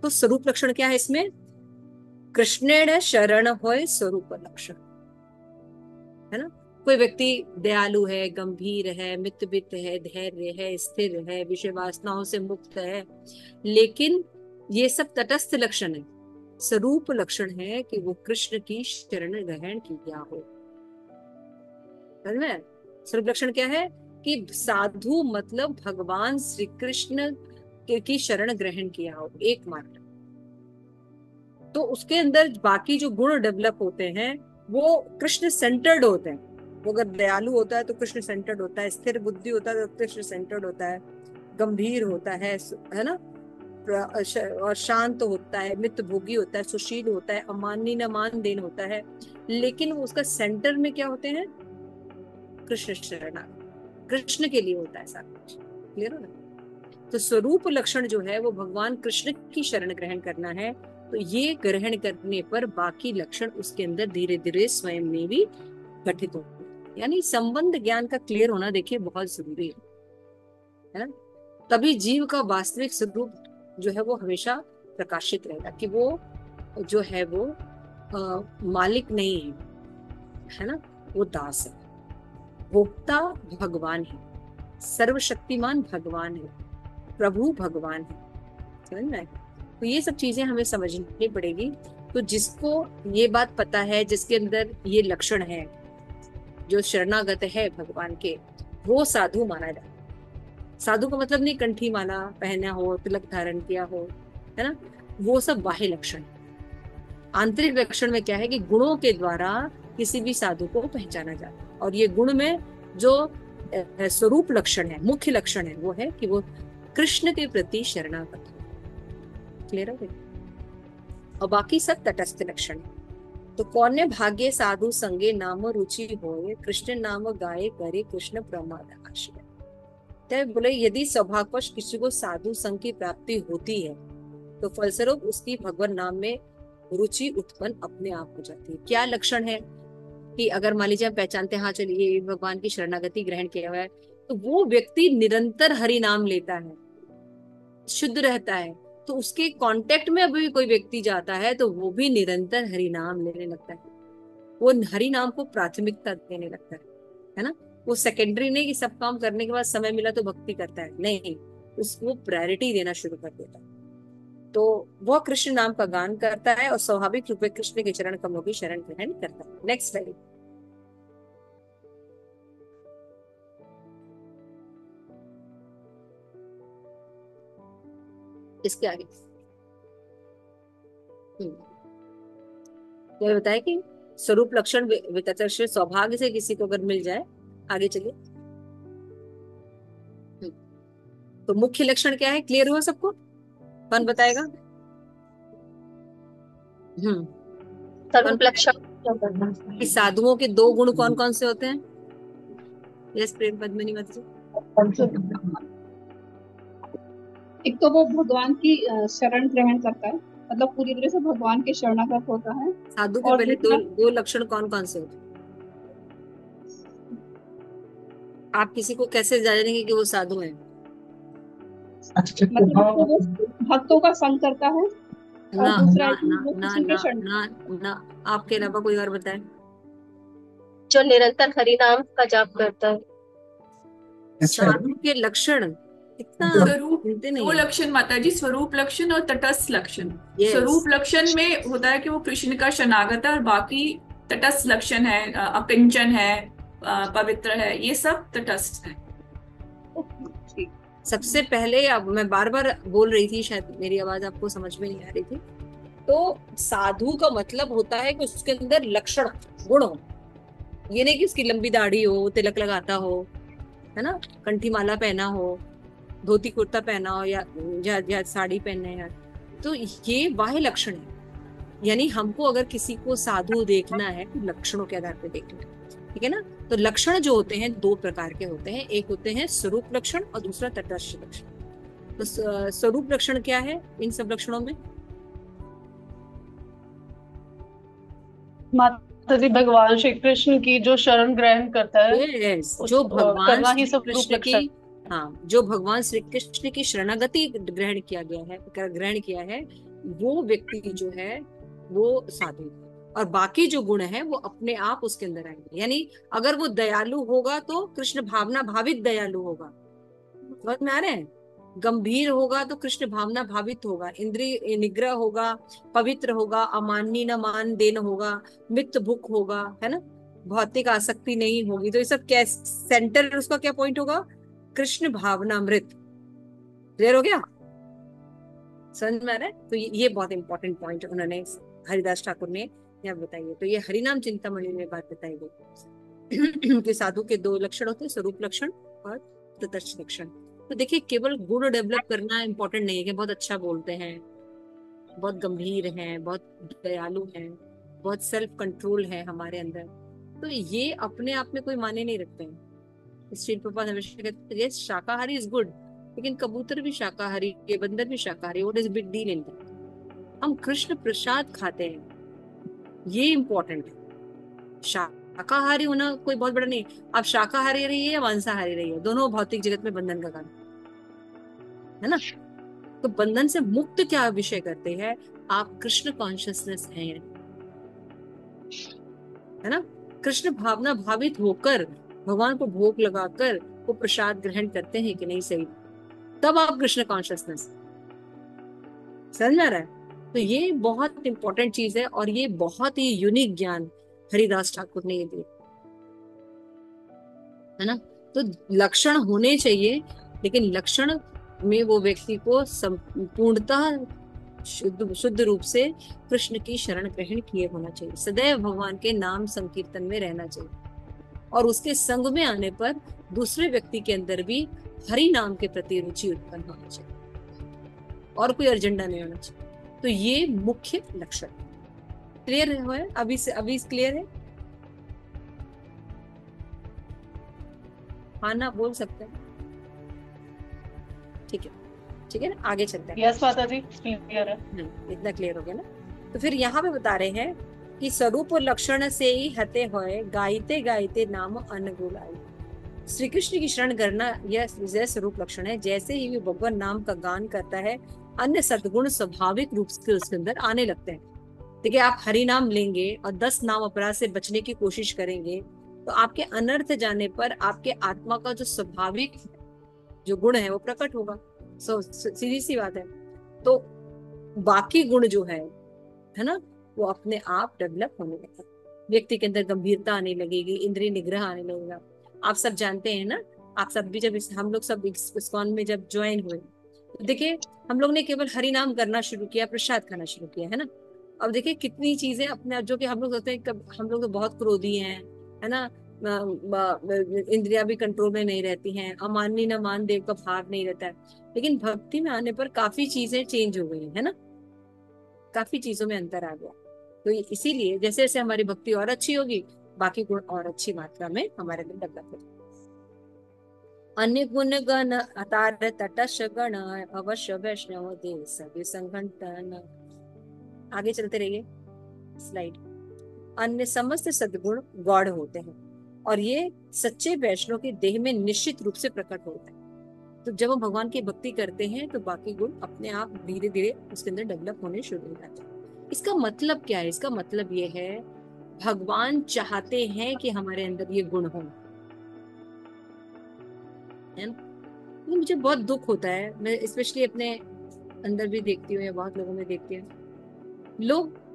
तो स्वरूप लक्षण क्या है इसमें? कृष्णेण शरण होय स्वरूप लक्षण, है ना। कोई व्यक्ति दयालु है, गंभीर है, मितव्यत है, धैर्य है, स्थिर है, विषय वासनाओं से मुक्त है, लेकिन ये सब तटस्थ लक्षण है। स्वरूप लक्षण है कि वो कृष्ण की शरण ग्रहण किया हो। समझ में? स्वरूप लक्षण क्या है कि साधु मतलब भगवान श्री कृष्ण की शरण ग्रहण किया हो एकमात्र। तो उसके अंदर बाकी जो गुण डेवलप होते हैं वो कृष्ण सेंटर्ड होते हैं। वो अगर दयालु होता है तो कृष्ण सेंटर्ड होता है, स्थिर बुद्धि होता है तो कृष्ण सेंटर्ड होता है, गंभीर होता है ना, और शांत होता है, मित भोगी होता है, सुशील होता है, अमानी न मान देन होता है, लेकिन वो उसका सेंटर में क्या होते हैं? कृष्ण शरणा, कृष्ण के लिए होता है सारा कुछ। क्लियर हो ना? तो स्वरूप लक्षण जो है वो भगवान कृष्ण की शरण ग्रहण करना है। तो ये ग्रहण करने पर बाकी लक्षण उसके अंदर धीरे धीरे स्वयं में भी गठित हो, यानी संबंध ज्ञान का क्लियर होना देखिए बहुत जरूरी है ना। तभी जीव का वास्तविक स्वरूप जो है वो हमेशा प्रकाशित रहेगा कि वो जो है वो मालिक नहीं है ना, वो दास है। भोक्ता भगवान है, सर्वशक्तिमान भगवान है, प्रभु भगवान है। समझ में? तो ये सब चीजें हमें समझनी पड़ेगी। तो जिसको ये बात पता है, जिसके अंदर ये लक्षण है, जो शरणागत है भगवान के, वो साधु माना जाता है। साधु का मतलब नहीं कंठी माला पहना हो, तिलक धारण किया हो, है ना, वो सब बाह्य लक्षण। आंतरिक लक्षण में क्या है कि गुणों के द्वारा किसी भी साधु को पहचाना जाता है। और ये गुण में जो स्वरूप लक्षण है, मुख्य लक्षण है, वो है कि वो कृष्ण के प्रति शरणागत हो। क्लियर है? और बाकी सब तटस्थ लक्षण है। तो कौन भाग्य साधु संगे नाम रुचि होए कृष्ण नाम गाये करे कृष्ण प्रमाद आश्रय। तो बोले यदि सौभाग्यवश किसी को साधु संग की प्राप्ति होती है तो फलस्वरूप उसकी भगवान नाम में रुचि उत्पन्न अपने आप हो जाती है। क्या लक्षण है कि अगर मान लीजिए हम पहचानते हैं, हाँ चलिए भगवान की शरणागति ग्रहण किया हुआ है, तो वो व्यक्ति निरंतर हरि नाम लेता है, शुद्ध रहता है, तो उसके कांटेक्ट में अभी कोई व्यक्ति जाता है तो वो भी निरंतर हरि नाम लेने लगता है। वो हरि नाम को प्राथमिकता देने लगता है ना। वो सेकेंडरी नहीं कि सब काम करने के बाद समय मिला तो भक्ति करता है, नहीं, उसको प्रायोरिटी देना शुरू कर देता है। तो वह कृष्ण नाम का गान करता है और स्वाभाविक रूप में कृष्ण के चरण कमलों की शरण ग्रहण करता है। Next slide. इसके आगे तो बताया कि स्वरूप लक्षण वितचर्ष सौभाग्य से किसी को अगर मिल जाए। आगे चलिए। तो मुख्य लक्षण क्या है? क्लियर हुआ सबको? कौन बताएगा? स्वरूप लक्षण साधुओं के दो गुण कौन कौन से होते हैं? यस प्रेम पद्मिनी मत जी। एक तो वो भगवान की शरण ग्रहण करता है, मतलब पूरी तरह से भगवान के शरणागत होता है। साधु के और पहले दो दूसरा, दो लक्षण कौन कौन से होते हैं? आप किसी को कैसे जानेंगे कि वो साधु है? मतलब एक तो वो भक्तों का संग करता है, और ना दूसरा ना है कि ना वो ना किसी के ना शरण। ना ना, आपके अलावा कोई और बताए? जो निरंतर हरि नाम का जाप करता है। साधु के लक्षण इतना स्वरूप, सुनते दो नहीं है। लक्षण माता जी, स्वरूप लक्षण और तटस्थ लक्षण। यस। स्वरूप लक्षण में होता है कि वो कृष्ण का शरणागत है, और बाकी तटस्थ लक्षण है, अकिंचन है, पवित्र है, ये सब तटस्थ है। ठीक। सबसे पहले, अब मैं बार बार बोल रही थी, शायद मेरी आवाज आपको समझ में नहीं आ रही थी। तो साधु का मतलब होता है कि उसके अंदर लक्षण, गुण हो। ये नहीं कि उसकी लंबी दाढ़ी हो, तिलक लगाता हो, है ना, कंठी माला पहना हो, धोती कुर्ता पहना हो, या साड़ी पहने है। तो ये बाह्य लक्षण है। यानी हमको अगर किसी को साधु देखना है तो लक्षणों के आधार पर देखना है। ठीक है ना? तो लक्षण जो होते हैं दो प्रकार के होते हैं, एक होते हैं स्वरूप लक्षण और दूसरा तटस्थ लक्षण। तो स्वरूप लक्षण क्या है इन सब लक्षणों में? माता जी, भगवान श्री कृष्ण की जो शरण ग्रहण करता है, यस, जो भगवान करना ही श्री स्वरूप कृष्ण की, लक्षण। हाँ, जो भगवान श्री कृष्ण की शरणागति ग्रहण किया गया है, ग्रहण किया है, वो व्यक्ति जो है वो साधु है। और बाकी जो गुण है वो अपने आप उसके अंदर आएंगे। यानी अगर वो दयालु होगा तो कृष्ण भावना भावित दयालु होगा। समझ में आ रहे हैं? गंभीर होगा तो कृष्ण भावना भावित होगा। इंद्रिय निग्रह होगा, पवित्र होगा, अमानी न मान देन होगा, मित भुक होगा, है ना, भौतिक आसक्ति नहीं होगी। तो ये सब क्या सेंटर, उसका क्या पॉइंट होगा? कृष्ण भावनामृत। क्लियर हो गया? समझ में आ रहा है? तो ये बहुत इंपॉर्टेंट पॉइंट उन्होंने, हरिदास ठाकुर ने यहाँ बताइए। तो ये हरिनाम चिंतामणि में बात बताई गई कि साधु के दो लक्षण होते हैं, स्वरूप लक्षण और तटस्थ लक्षण। तो देखिए, केवल गुण डेवलप करना इंपॉर्टेंट नहीं है कि बहुत अच्छा बोलते हैं, बहुत गंभीर हैं, बहुत दयालु हैं, बहुत सेल्फ कंट्रोल है हमारे अंदर। तो ये अपने आप में कोई माने नहीं रखते हैं। श्रील प्रभुपाद हमेशा कहते हैं, यस शाकाहारी इज गुड, लेकिन कबूतर भी शाकाहारी है, बंदर भी शाकाहारी, what is big deal in that? हम कृष्ण प्रसाद खाते हैं, ये इंपॉर्टेंट है। शाकाहारी होना कोई बहुत बड़ा नहीं। आप शाकाहारी रहिए या मांसाहारी रहिए, दोनों भौतिक जगत में बंधन का कारण है ना। तो बंधन से मुक्त क्या विषय करते हैं? आप कृष्ण कॉन्शियसनेस हैं, है ना, कृष्ण भावना भावित होकर भगवान को भोग लगाकर वो प्रसाद ग्रहण करते हैं कि नहीं, सही, तब आप कृष्ण कॉन्शियसनेस। समझ में आ रहा है? तो ये बहुत इंपॉर्टेंट चीज है, और ये बहुत ही यूनिक ज्ञान हरिदास ठाकुर ने ये दिया, है ना। तो लक्षण होने चाहिए, लेकिन लक्षण में वो व्यक्ति को संपूर्णतः शुद्ध रूप से कृष्ण की शरण ग्रहण किए होना चाहिए, सदैव भगवान के नाम संकीर्तन में रहना चाहिए, और उसके संग में आने पर दूसरे व्यक्ति के अंदर भी हरि नाम के प्रति रुचि उत्पन्न होना चाहिए, और कोई एजेंडा नहीं होना चाहिए। तो ये मुख्य लक्षण। क्लियर है? अभी क्लियर है? हाँ ना, बोल सकते हैं। ठीक है, ठीक है ना, आगे चलते हैं। यस माता जी, क्लियर है। इतना क्लियर हो गया ना। तो फिर यहाँ पे बता रहे हैं कि स्वरूप और लक्षण से ही हते होए, गाइते गाइते नाम अनुकूल आई। श्री कृष्ण की शरण करना यह स्वरूप लक्षण है। जैसे ही वो भगवान नाम का गान करता है, अन्य सद्गुण स्वाभाविक रूप से उसके अंदर आने लगते हैं। देखिए, आप हरि नाम लेंगे और 10 नाम अपराध से बचने की कोशिश करेंगे, तो आपके अनर्थ जाने पर आपके आत्मा का जो स्वाभाविक जो गुण है वो प्रकट होगा। सीधी सी बात है। तो बाकी गुण जो है ना, वो अपने आप डेवलप होने लगेगा। व्यक्ति के अंदर गंभीरता आने लगेगी, इंद्रिय निग्रह आने लगेगा। आप सब जानते हैं ना, आप सब भी जब हम लोग सब इस्कॉन में जब ज्वाइन हुए, तो देखिए हम लोग ने केवल हरि नाम करना शुरू किया, प्रसाद खाना शुरू किया, है ना। अब देखिए कितनी चीजें अपने, जो कि हम लोग सोचते हैं हम लोग तो बहुत क्रोधी हैं, है ना, इंद्रिया भी कंट्रोल में नहीं रहती हैं, अमानी न मान देव का भाव नहीं रहता है। लेकिन भक्ति में आने पर काफी चीजें चेंज हो गई है ना, काफी चीजों में अंतर आ गया। तो इसीलिए जैसे जैसे हमारी भक्ति और अच्छी होगी, बाकी गुण और अच्छी मात्रा में हमारे अंदर डेवलप होगा। अन्य गुण गण अतार तटश गण अवश्य वैष्णव दे सभी संघटन। आगे चलते रहिए स्लाइड। अन्य समस्त सद्गुण गौड़ होते हैं और ये सच्चे वैष्णव के देह में निश्चित रूप से प्रकट होता है। तो जब हम भगवान की भक्ति करते हैं तो बाकी गुण अपने आप धीरे धीरे उसके अंदर डेवलप होने शुरू हो जाते हैं। इसका मतलब क्या है? इसका मतलब ये है भगवान चाहते हैं कि हमारे अंदर ये गुण हो, है ना? तो मुझे बहुत दुख होता है, मैं स्पेशली अपने अंदर भी देखती हूँ या बहुत लोगों में देखती हूँ, लोग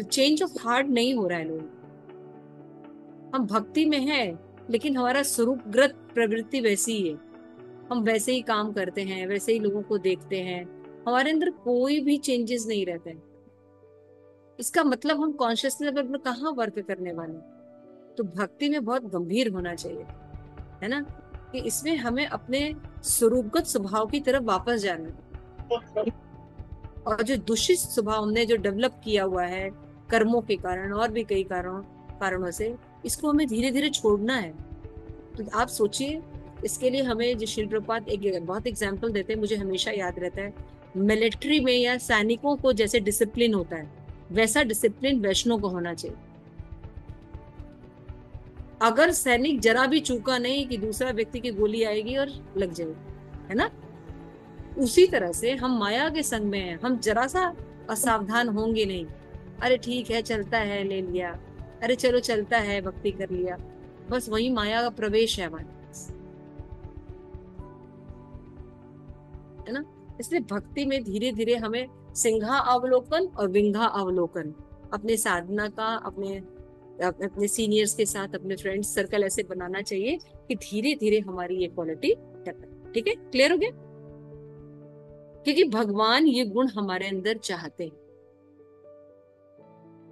चेंज ऑफ हार्ट नहीं हो रहा है। लोग हम भक्ति में हैं लेकिन हमारा स्वरूपगत प्रवृत्ति वैसी ही है, हम वैसे ही काम करते हैं, वैसे ही लोगों को देखते हैं, हमारे अंदर कोई भी चेंजेस नहीं रहते हैं। इसका मतलब हम कॉन्शियसनेस लेवल पर कहाँ वर्क करने वाले? तो भक्ति में बहुत गंभीर होना चाहिए, है ना, कि इसमें हमें अपने स्वरूपगत स्वभाव की तरफ वापस जाना है। और जो दूषित स्वभाव हमने जो डेवलप किया हुआ है कर्मों के कारण और भी कई कारणों से, इसको हमें धीरे धीरे छोड़ना है। तो आप सोचिए, इसके लिए हमें जो श्रील प्रभुपाद एक बहुत एग्जाम्पल देते हैं, मुझे हमेशा याद रहता है, मिलिट्री में या सैनिकों को जैसे डिसिप्लिन होता है वैसा डिसिप्लिन वैष्णव को होना चाहिए। अगर सैनिक जरा भी चूका नहीं कि दूसरा व्यक्ति की गोली आएगी और लग जाएगी, है ना, उसी तरह से हम माया के संग में हैं, हम जरा सा असावधान होंगे नहीं, अरे ठीक है चलता है ले लिया, अरे चलो चलता है भक्ति कर लिया, बस वही माया का प्रवेश है हमारे पास, है ना। इसलिए भक्ति में धीरे धीरे हमें सिंघा अवलोकन और विंघा अवलोकन, अपने साधना का, अपने सीनियर्स के साथ, अपने फ्रेंड्स सर्कल ऐसे बनाना चाहिए कि धीरे धीरे हमारी ये क्वालिटी डेवलप। ठीक है, क्लियर हो गया? क्योंकि भगवान ये गुण हमारे अंदर चाहते हैं,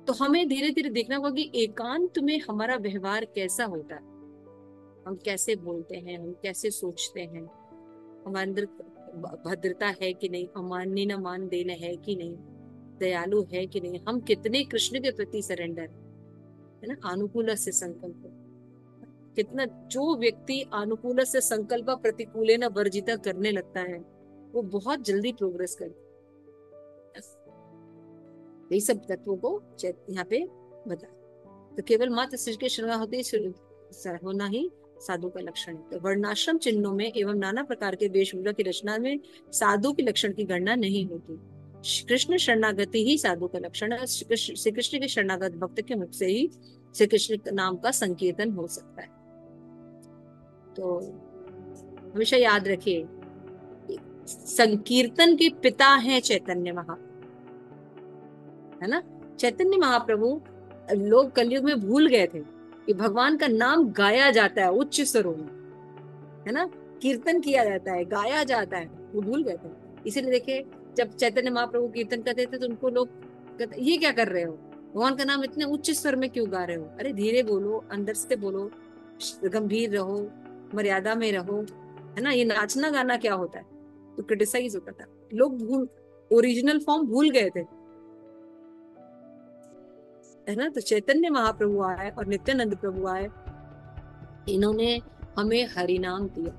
तो हमें धीरे धीरे देखना होगा कि एकांत में हमारा व्यवहार कैसा होता है, हम कैसे बोलते हैं, हम कैसे सोचते हैं, हमारे अंदर भद्रता है कि नहीं, अमान्य न मान देना है कि नहीं, दयालु है कि नहीं, हम कितने कृष्ण के प्रति सरेंडर है ना। अनुकूल से संकल्प, कितना जो व्यक्ति अनुकूल से संकल्प प्रतिकूल न वर्जिता करने लगता है वो बहुत जल्दी प्रोग्रेस करता है। ये सब तत्वों को यहाँ पे बता, तो केवल मात्र श्री के शरण होते होना ही साधु का लक्षण है। तो वर्णाश्रम चिन्हों में एवं नाना प्रकार के वेशभूषा की रचना में साधु के लक्षण की गणना नहीं होती। कृष्ण शरणागति ही साधु का लक्षण है। श्री कृष्ण के शरणागत भक्त के मुख से ही श्री कृष्ण नाम का संकीर्तन हो सकता है। तो हमेशा याद रखिए, संकीर्तन के पिता हैं चैतन्य है ना। चैतन्य महाप्रभु, लोग कलयुग में भूल गए थे कि भगवान का नाम गाया जाता है उच्च स्वरों में, है ना, कीर्तन किया जाता है, गाया जाता है, वो भूल गए थे। इसीलिए देखिए, जब चैतन्य महाप्रभु कीर्तन करते थे तो उनको लोग कहते, ये क्या कर रहे हो, भगवान का नाम इतने उच्च स्वर में क्यों गा रहे हो? अरे धीरे बोलो, अंदर से बोलो, गंभीर रहो, मर्यादा में रहो, है ना। ये नाचना गाना क्या होता है? तो क्रिटिसाइज होता था, लोग ओरिजिनल फॉर्म भूल गए थे, है ना। तो चैतन्य महाप्रभु आए और नित्यानंद प्रभु आए, इन्होंने हमें हरि नाम दिया।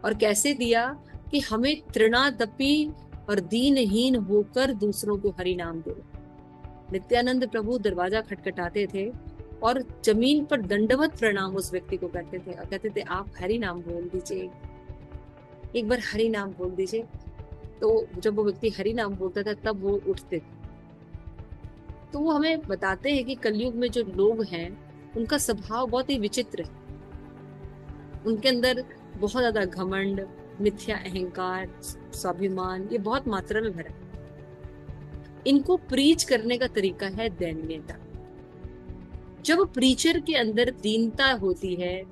और कैसे दिया? कि हमें तृणादपि और दीनहीन होकर दूसरों को हरि नाम दो। नित्यानंद प्रभु दरवाजा खटखटाते थे और जमीन पर दंडवत प्रणाम उस व्यक्ति को करते थे और कहते थे आप हरि नाम बोल दीजिए, एक बार हरि नाम बोल दीजिए। तो जब वो व्यक्ति हरि नाम बोलता था तब वो उठते थे। तो वो हमें बताते हैं कि कलयुग में जो लोग हैं उनका स्वभाव बहुत ही विचित्र है। उनके अंदर बहुत ज्यादा घमंड, मिथ्या अहंकार, स्वाभिमान, ये बहुत मात्रा में भरा है। इनको प्रीच करने का तरीका है दैन्यता। जब प्रीचर के अंदर दीनता होती है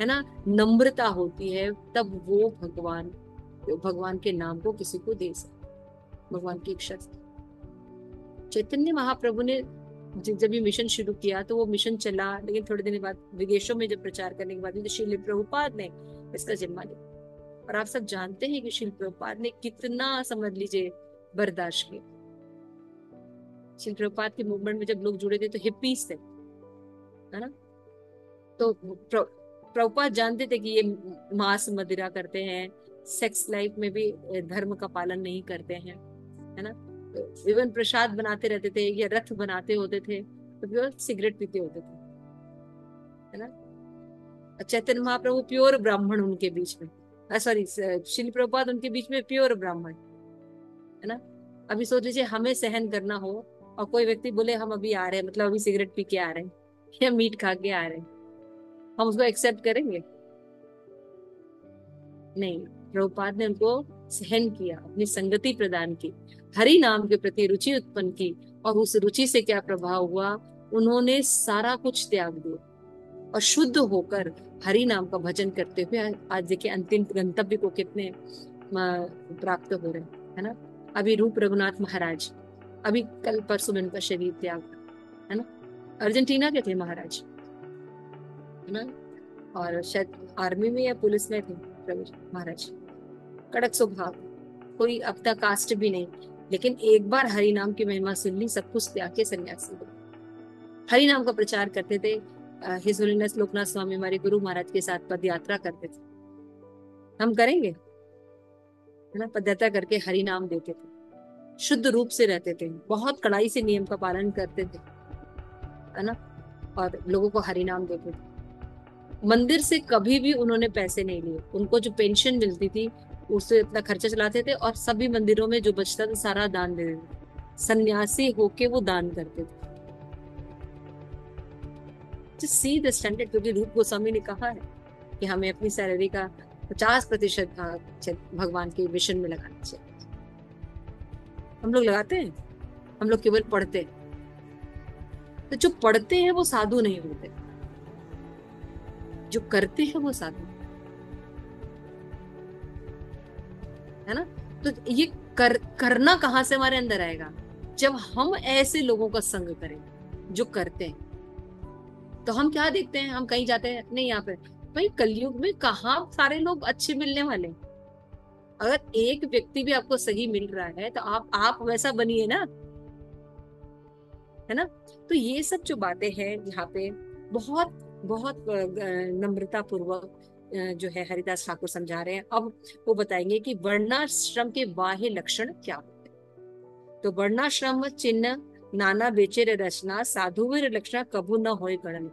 ना, नम्रता होती है, तब वो भगवान के नाम को किसी को दे सकते, भगवान की इच्छा से। चैतन्य महाप्रभु ने जब ये मिशन शुरू किया तो वो मिशन चला, लेकिन थोड़े दिन बाद विदेशों में जब प्रचार करने के बाद श्रील प्रभुपाद ने इसका जिम्मा लिया। और आप सब जानते हैं कि श्रील प्रभुपाद ने कितना, समझ लीजिए, बर्दाश्त किया। श्रील प्रभुपाद के मूवमेंट में जब लोग जुड़े थे तो हिप्पीज थे, है ना। तो प्रभुपाद जानते थे कि ये मांस मदिरा करते हैं, सेक्स लाइफ में भी धर्म का पालन नहीं करते हैं, है ना। इवन प्रसाद बनाते रहते थे या रथ बनाते होते थे तो प्योर सिगरेट पीते होते थे, है ना। चैतन्य महाप्रभु प्योर ब्राह्मण उनके बीच में, सॉरी श्रील प्रभुपाद उनके बीच में प्योर ब्राह्मण, है ना। अभी सोच लीजिए हमें सहन करना हो और कोई व्यक्ति बोले हम अभी आ रहे हैं, मतलब अभी सिगरेट पी के आ रहे हैं या मीट खा के आ रहे हैं, हम उसको एक्सेप्ट करेंगे? नहीं। प्रभुपाद ने उनको सहन किया, अपनी संगति प्रदान की, हरि नाम के प्रति रुचि उत्पन्न की, और उस रुचि से क्या प्रभाव हुआ, उन्होंने सारा कुछ त्याग दिया और शुद्ध होकर हरि नाम का भजन करते हुए आज देखिए अंतिम गंतव्य को कितने प्राप्त हो रहे हैं, है ना। अभी रूप रघुनाथ महाराज, अभी कल परसों में उनका शरीर त्याग, है ना। अर्जेंटीना के थे महाराज, है ना, और शायद आर्मी में या पुलिस में थे प्रभु महाराज। कड़क स्वभाव, कोई अब तक कास्ट भी नहीं, लेकिन एक बार हरि नाम की महिमा सुन ली, सब कुछ त्याग के सन्यासी हो। हरि नाम का प्रचार करते थे। हिज होलीनेस लोकनाथ स्वामी हमारे गुरु महाराज के साथ पद यात्रा करते थे, हम करेंगे, है ना। पद यात्रा करके हरि नाम देते थे, शुद्ध रूप से रहते थे, बहुत कड़ाई से नियम का पालन करते थे, है ना, और लोगों को हरि नाम देते थे। मंदिर से कभी भी उन्होंने पैसे नहीं लिए, उनको जो पेंशन मिलती थी उससे इतना खर्चा चलाते थे, और सभी मंदिरों में जो बचता था सारा दान दे देते थे। सन्यासी होके वो दान करते थे। सी द स्टैंडर्ड, क्योंकि रूप गोस्वामी ने कहा है कि हमें अपनी सैलरी का 50% भगवान के मिशन में लगाना चाहिए। हम लोग लगाते हैं, हम लोग केवल पढ़ते हैं। तो जो पढ़ते हैं वो साधु नहीं होते, जो करते हैं वो साधु, है ना। तो ये करना कहाँ से हमारे अंदर आएगा, जब हम ऐसे लोगों का संग करें जो करते हैं। तो हम क्या देखते हैं, हम कहीं जाते हैं, नहीं यहाँ पे भाई कलयुग में कहाँ सारे लोग अच्छे मिलने वाले। अगर एक व्यक्ति भी आपको सही मिल रहा है तो आप वैसा बनिए ना, है ना। तो ये सब जो बातें हैं यहाँ पे बहुत बहुत नम्रता पूर्वक जो है हरिदास ठाकुर समझा रहे हैं। अब वो बताएंगे कि वर्णाश्रम के बाह्य लक्षण क्या होते हैं। तो वर्णाश्रम चिन्ह नाना बेचेर रचना साधुवीर लक्षण कभू न होए गणन।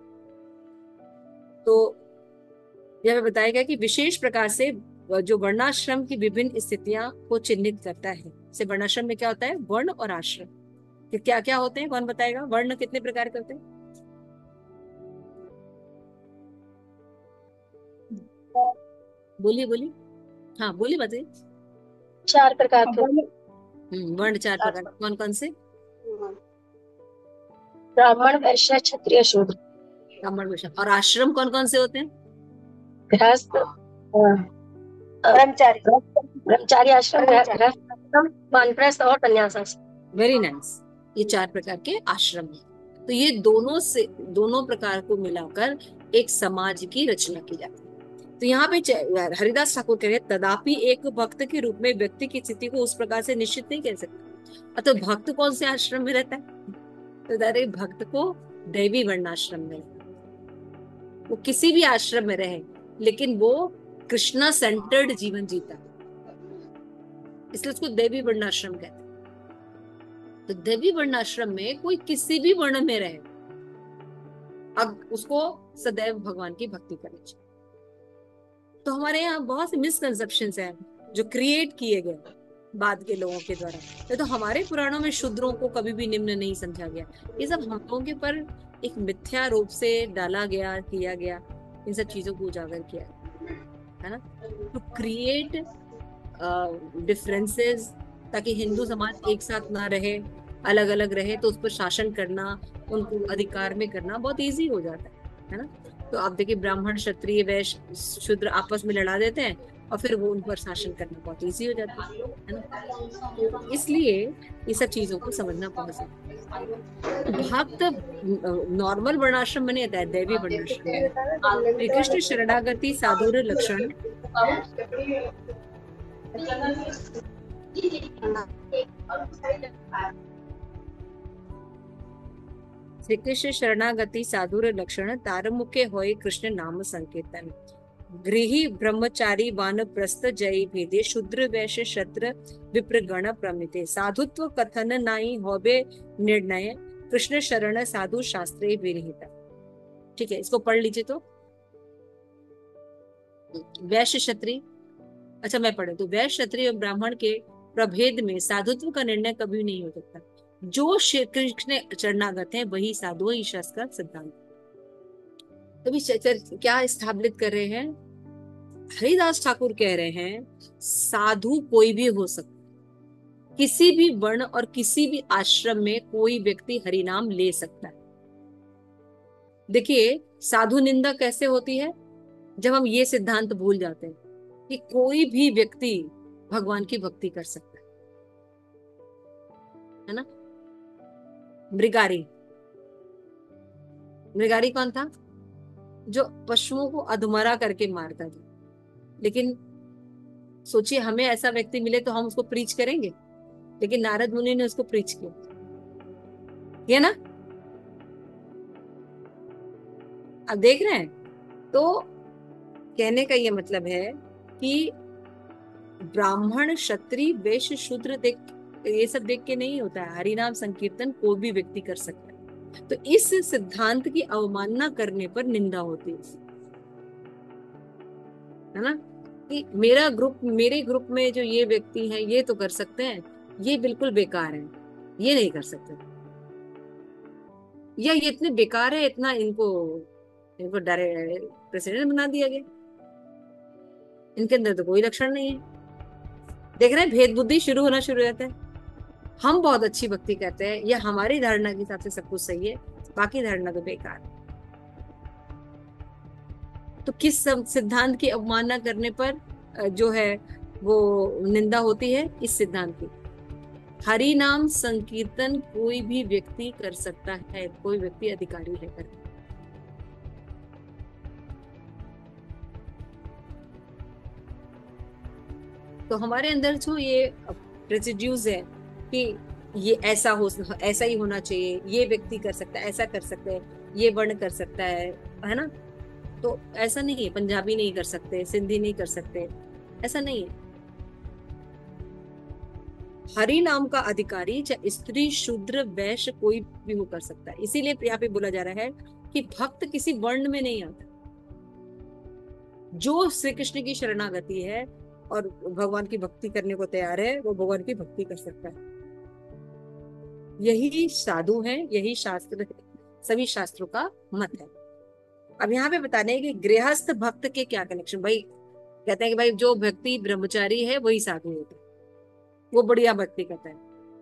तो यह बताएगा कि विशेष प्रकार से जो वर्णाश्रम की विभिन्न स्थितियां को चिन्हित करता है। जैसे वर्णाश्रम में क्या होता है, वर्ण और आश्रम कि क्या क्या होते हैं, कौन बताएगा। वर्ण कितने प्रकार के होते हैं? बोलिए बोलिए, हाँ बोलिए बताइए। 4 प्रकार के। वर्ण 4 प्रकार, कौन कौन से? ब्राह्मण, वैश्य, क्षत्रिय, शूद्र। ब्राह्मण वैश्य। और आश्रम कौन कौन से होते हैं? गृहस्थ, ब्रह्मचारी आश्रम, गृहस्थ, वानप्रस्थ और संन्यास आश्रम। Very nice. ये 4 प्रकार के आश्रम हैं। तो ये दोनों प्रकार को मिलाकर एक समाज की रचना की जाती है। तो यहाँ पे हरिदास ठाकुर कह रहे तदापि एक भक्त के रूप में व्यक्ति की स्थिति को उस प्रकार से निश्चित नहीं कह सकते। तो भक्त कौन से आश्रम में रहता है? तो भक्त को दैवी वर्णाश्रम में, वो किसी भी आश्रम में रहे लेकिन वो कृष्णा सेंटर्ड जीवन जीता, इसलिए उसको दैवी वर्णाश्रम कहते हैं। तो दैवी वर्णाश्रम में कोई किसी भी वर्ण में रहे, अब उसको सदैव भगवान की भक्ति करनी चाहिए। तो हमारे यहाँ बहुत से मिसकंसेप्शंस हैं जो क्रिएट किए गए बाद के लोगों के द्वारा। तो हमारे पुराणों में शूद्रों को कभी भी निम्न नहीं समझा गया। ये सब हम लोगों के पर एक मिथ्या रूप से डाला गया, किया गया, इन सब चीजों को उजागर किया, है ना, टू क्रिएट डिफरेंसेस, ताकि हिंदू समाज एक साथ ना रहे, अलग अलग रहे। तो उस पर शासन करना, उनको अधिकार में करना बहुत इजी हो जाता है ना। तो आप देखिए ब्राह्मण, क्षत्रिय, वैश्य, शूद्र आपस में लड़ा देते हैं और फिर वो उन पर शासन करना बहुत इजी हो जाता है ना। तो इसलिए ये सब चीजों को समझना बहुत जरूरी है। भक्त नॉर्मल वर्णाश्रम में नहीं आता है, दैवी वर्णाश्रम में। कृष्ण शरणागति साधुर लक्षण, श्री कृष्ण शरणागति साधुर लक्षण तारमुखे होय कृष्ण नाम संकीर्तन गृही ब्रह्मचारी वानप्रस्थ जय भेदे शूद्र वैश्य क्षत्र विप्र गण प्रमिते साधुत्व कथन नाई होबे निर्णय कृष्ण शरण साधु शास्त्रे विरहित। ठीक है, इसको पढ़ लीजिए। तो वैश्य क्षत्रिय, अच्छा मैं पढ़े तो वैश्य क्षत्रिय और ब्राह्मण के प्रभेद में साधुत्व का निर्णय कभी नहीं हो सकता। जो श्री कृष्ण शरणागत है वही साधु, वही शास्त्र का सिद्धांत। तो क्या स्थापित कर रहे हैं? हरिदास ठाकुर कह रहे हैं साधु कोई भी हो सकता है, किसी भी वर्ण और किसी भी आश्रम में कोई व्यक्ति हरिनाम ले सकता है। देखिए साधु निंदा कैसे होती है? जब हम ये सिद्धांत भूल जाते हैं कि कोई भी व्यक्ति भगवान की भक्ति कर सकता है ना। मृगारी, मृगारी कौन था? जो पशुओं को अधमरा करके मारता था। लेकिन सोचिए हमें ऐसा व्यक्ति मिले तो हम उसको प्रीच करेंगे, लेकिन नारद मुनि ने उसको प्रीच किया ना। अब देख रहे हैं, तो कहने का ये मतलब है कि ब्राह्मण क्षत्रिय वैश्य शूद्र देख, ये सब देख के नहीं होता है। हरिनाम संकीर्तन कोई भी व्यक्ति कर सकता है। तो इस सिद्धांत की अवमानना करने पर निंदा होती है ना, कि मेरे ग्रुप में जो ये व्यक्ति हैं ये तो कर सकते हैं, ये बिल्कुल बेकार है, ये नहीं कर सकते, या ये इतने बेकार है, इतना इनको डायरेक्ट प्रेसिडेंट बना दिया गया, इनके अंदर तो कोई लक्षण नहीं है। देख रहे हैं, भेद बुद्धि शुरू होना शुरू हो जाता है। हम बहुत अच्छी भक्ति करते हैं, या हमारी धारणा के हिसाब से सब कुछ सही है, बाकी धारणा तो बेकार है। तो किस सिद्धांत की अवमानना करने पर जो है वो निंदा होती है? इस सिद्धांत की। हरि नाम संकीर्तन कोई भी व्यक्ति कर सकता है, कोई व्यक्ति अधिकारी है कर। तो हमारे अंदर जो ये प्रेसिड्यूज है कि ये ऐसा ही होना चाहिए, ये व्यक्ति कर सकता है, ऐसा कर सकता है, ये वर्ण कर सकता है ना। तो ऐसा नहीं है, पंजाबी नहीं कर सकते, सिंधी नहीं कर सकते, ऐसा नहीं है। हरि नाम का अधिकारी चाहे स्त्री शूद्र वैश्य कोई भी वो कर सकता है। इसीलिए यहाँ पे बोला जा रहा है कि भक्त किसी वर्ण में नहीं आता। जो श्री कृष्ण की शरणागति है और भगवान की भक्ति करने को तैयार है, वो भगवान की भक्ति कर सकता है। यही साधु है, यही शास्त्र, सभी शास्त्रों का मत है। अब यहाँ पे बताने हैं कि गृहस्थ भक्त के क्या कनेक्शन। भाई कहते हैं कि भाई जो भक्ति ब्रह्मचारी है वही साधु होता है, वो बढ़िया भक्ति करता है।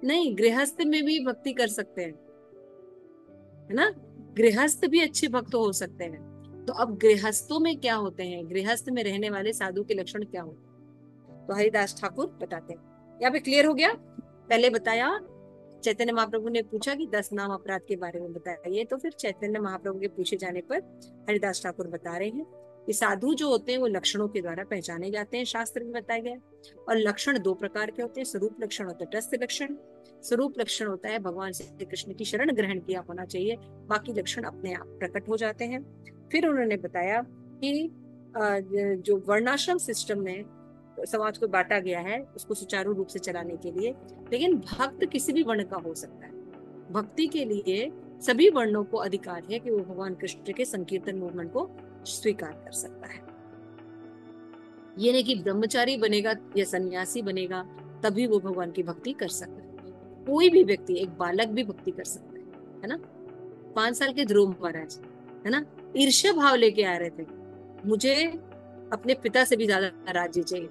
नहीं, गृहस्थ में भी भक्ति कर सकते हैं, है ना। गृहस्थ भी अच्छे भक्त हो सकते हैं। तो अब गृहस्थों में क्या होते हैं, गृहस्थ में रहने वाले साधु के लक्षण क्या होते हैं, तो हरिदास ठाकुर बताते हैं। यहाँ पे क्लियर हो गया। पहले बताया, चैतन्य महाप्रभु ने पूछा कि 10 नाम अपराध के बारे में बताइए, तो फिर चैतन्य महाप्रभु के पूछे जाने पर हरिदास ठाकुर बता रहे हैं कि साधु जो होते हैं वो लक्षणों के द्वारा पहचाने जाते हैं, शास्त्र में बताया गया। और लक्षण 2 प्रकार के होते हैं, स्वरूप लक्षण और तटस्थ लक्षण। स्वरूप लक्षण होता है भगवान श्री कृष्ण की शरण ग्रहण किया होना चाहिए, बाकी लक्षण अपने आप प्रकट हो जाते हैं। फिर उन्होंने बताया कि जो वर्णाश्रम सिस्टम में समाज को बांटा गया है उसको सुचारू रूप से चलाने के लिए, लेकिन भक्त किसी भी वर्ण का हो सकता है। भक्ति के लिए सभी वर्णों को अधिकार है कि वो भगवान कृष्ण के संकीर्तन मूवमेंट को स्वीकार कर सकता है। ये नहीं कि ब्रह्मचारी बनेगा या सन्यासी बनेगा तभी वो भगवान की भक्ति कर सकता है। कोई भी व्यक्ति, एक बालक भी भक्ति कर सकता है ना। 5 साल के ध्रुव महाराज, है ना, ईर्ष्या भाव लेके आ रहे थे, मुझे अपने पिता से भी ज्यादा राज्य चाहिए,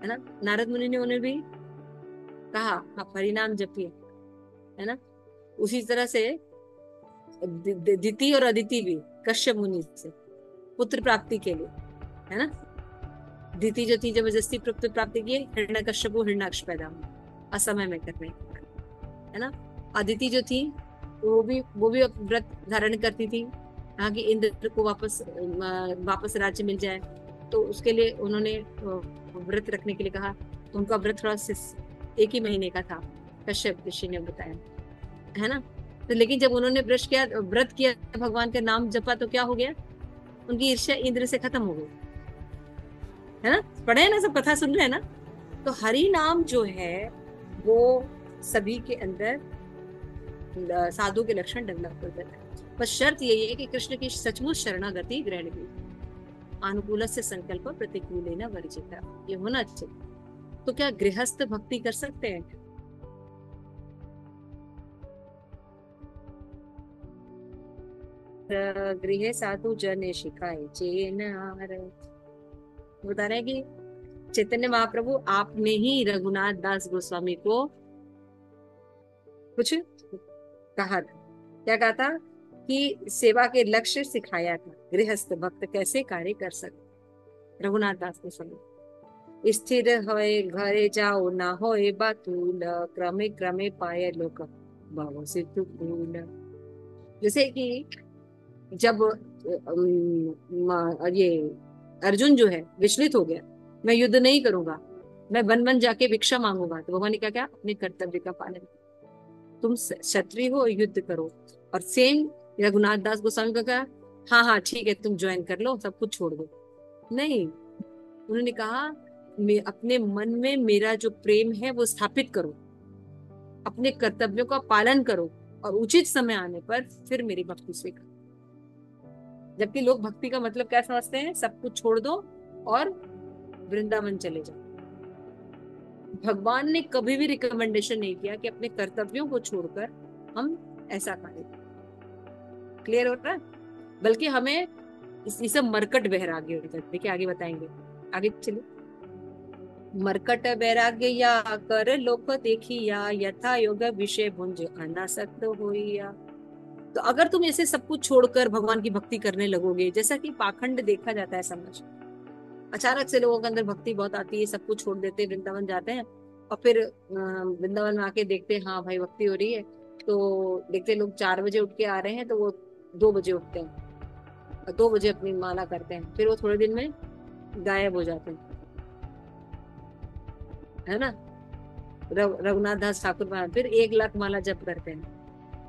है ना। नारद मुनि ने उन्हें भी कहा आप हरिनाम जपिए, है ना। उसी तरह से दिति और अदिति भी कश्यप मुनि से पुत्र प्राप्ति के लिए, है ना। दिति जो थी जबरदस्ती पुत्र प्राप्ति की, हिरण्यकश्यप को हिरण्याक्ष पैदा हुआ असमय में करने, है ना। अदिति जो थी वो भी व्रत धारण करती थी, कहा कि इंद्र को वापस राज्य मिल जाए, तो उसके लिए उन्होंने व्रत रखने के लिए कहा। तो उनका व्रत थोड़ा 1 ही महीने का था, कश्यप ऋषि ने बताया, है ना। तो लेकिन जब उन्होंने व्रत किया, भगवान का नाम जपा, तो क्या हो गया? उनकी ईर्ष्या इंद्र से खत्म हो गई, है ना? पढ़े हैं ना, सब कथा सुन रहे हैं ना? तो हरि नाम जो है वो सभी के अंदर साधु के लक्षण डेवलप कर देता है। बस शर्त यही है कि कृष्ण की सचमुच शरणागति ग्रहण की, अनुकूल से संकल्प प्रतिकूल वर्जित, ये होना चाहिए। तो क्या गृहस्थ भक्ति कर सकते हैं? गृह साधु जन शिखाए चेन आर, बता रहे हैं कि चैतन्य महाप्रभु आपने ही रघुनाथ दास गोस्वामी को कुछ कहा था। क्या कहा था? कि सेवा के लक्ष्य सिखाया था, गृहस्थ भक्त कैसे कार्य कर सकते। रघुनाथ दास गोस्वामी, स्थिर होए घरे जाओ, ना होए बातूल, क्रमे क्रमे पाए लोक भाव सिद्धू फूल। जैसे कि जब ये अर्जुन जो है विचलित हो गया, मैं युद्ध नहीं करूंगा, मैं वन वन जाके भिक्षा मांगूंगा, तो भगवान ने क्या अपने कर्तव्य का पालन, तुम क्षत्रिय हो, युद्ध करो। और सेम रघुनाथ दास गोस्वामी का कहा, हाँ हाँ ठीक है, तुम ज्वाइन कर लो, सब कुछ छोड़ दो। नहीं, उन्होंने कहा मैं अपने मन में मेरा जो प्रेम है वो स्थापित करो, अपने कर्तव्यों का पालन करो, और उचित समय आने पर फिर मेरी भक्ति स्वीकार। जबकि लोग भक्ति का मतलब क्या समझते हैं? सब कुछ छोड़ दो और वृंदावन चले जाओ। भगवान ने कभी भी रिकमेंडेशन नहीं किया कि अपने कर्तव्यों को छोड़कर हम ऐसा करें। क्लियर हो रहा है? बल्कि हमें इसी सब मरकट वैराग्य होता है। देखिए आगे बताएंगे, आगे चलिए। मरकट वैराग्य या कर लोक देखिया, यथा योग विषय भुंज अनासक्त होइया। तो अगर तुम ऐसे सब कुछ छोड़कर भगवान की भक्ति करने लगोगे, जैसा कि पाखंड देखा जाता है समाज, अचानक से लोगों के अंदर भक्ति बहुत आती है, सब कुछ छोड़ देते, वृंदावन जाते हैं, और फिर वृंदावन में आके देखते हैं हाँ भाई भक्ति हो रही है, तो देखते लोग 4 बजे उठ के आ रहे हैं, तो वो 2 बजे उठते हैं और 2 बजे अपनी माला करते हैं, फिर वो थोड़े दिन में गायब हो जाते हैं, है ना? रघुनाथ दास ठाकुर फिर 1 लाख माला जप करते हैं,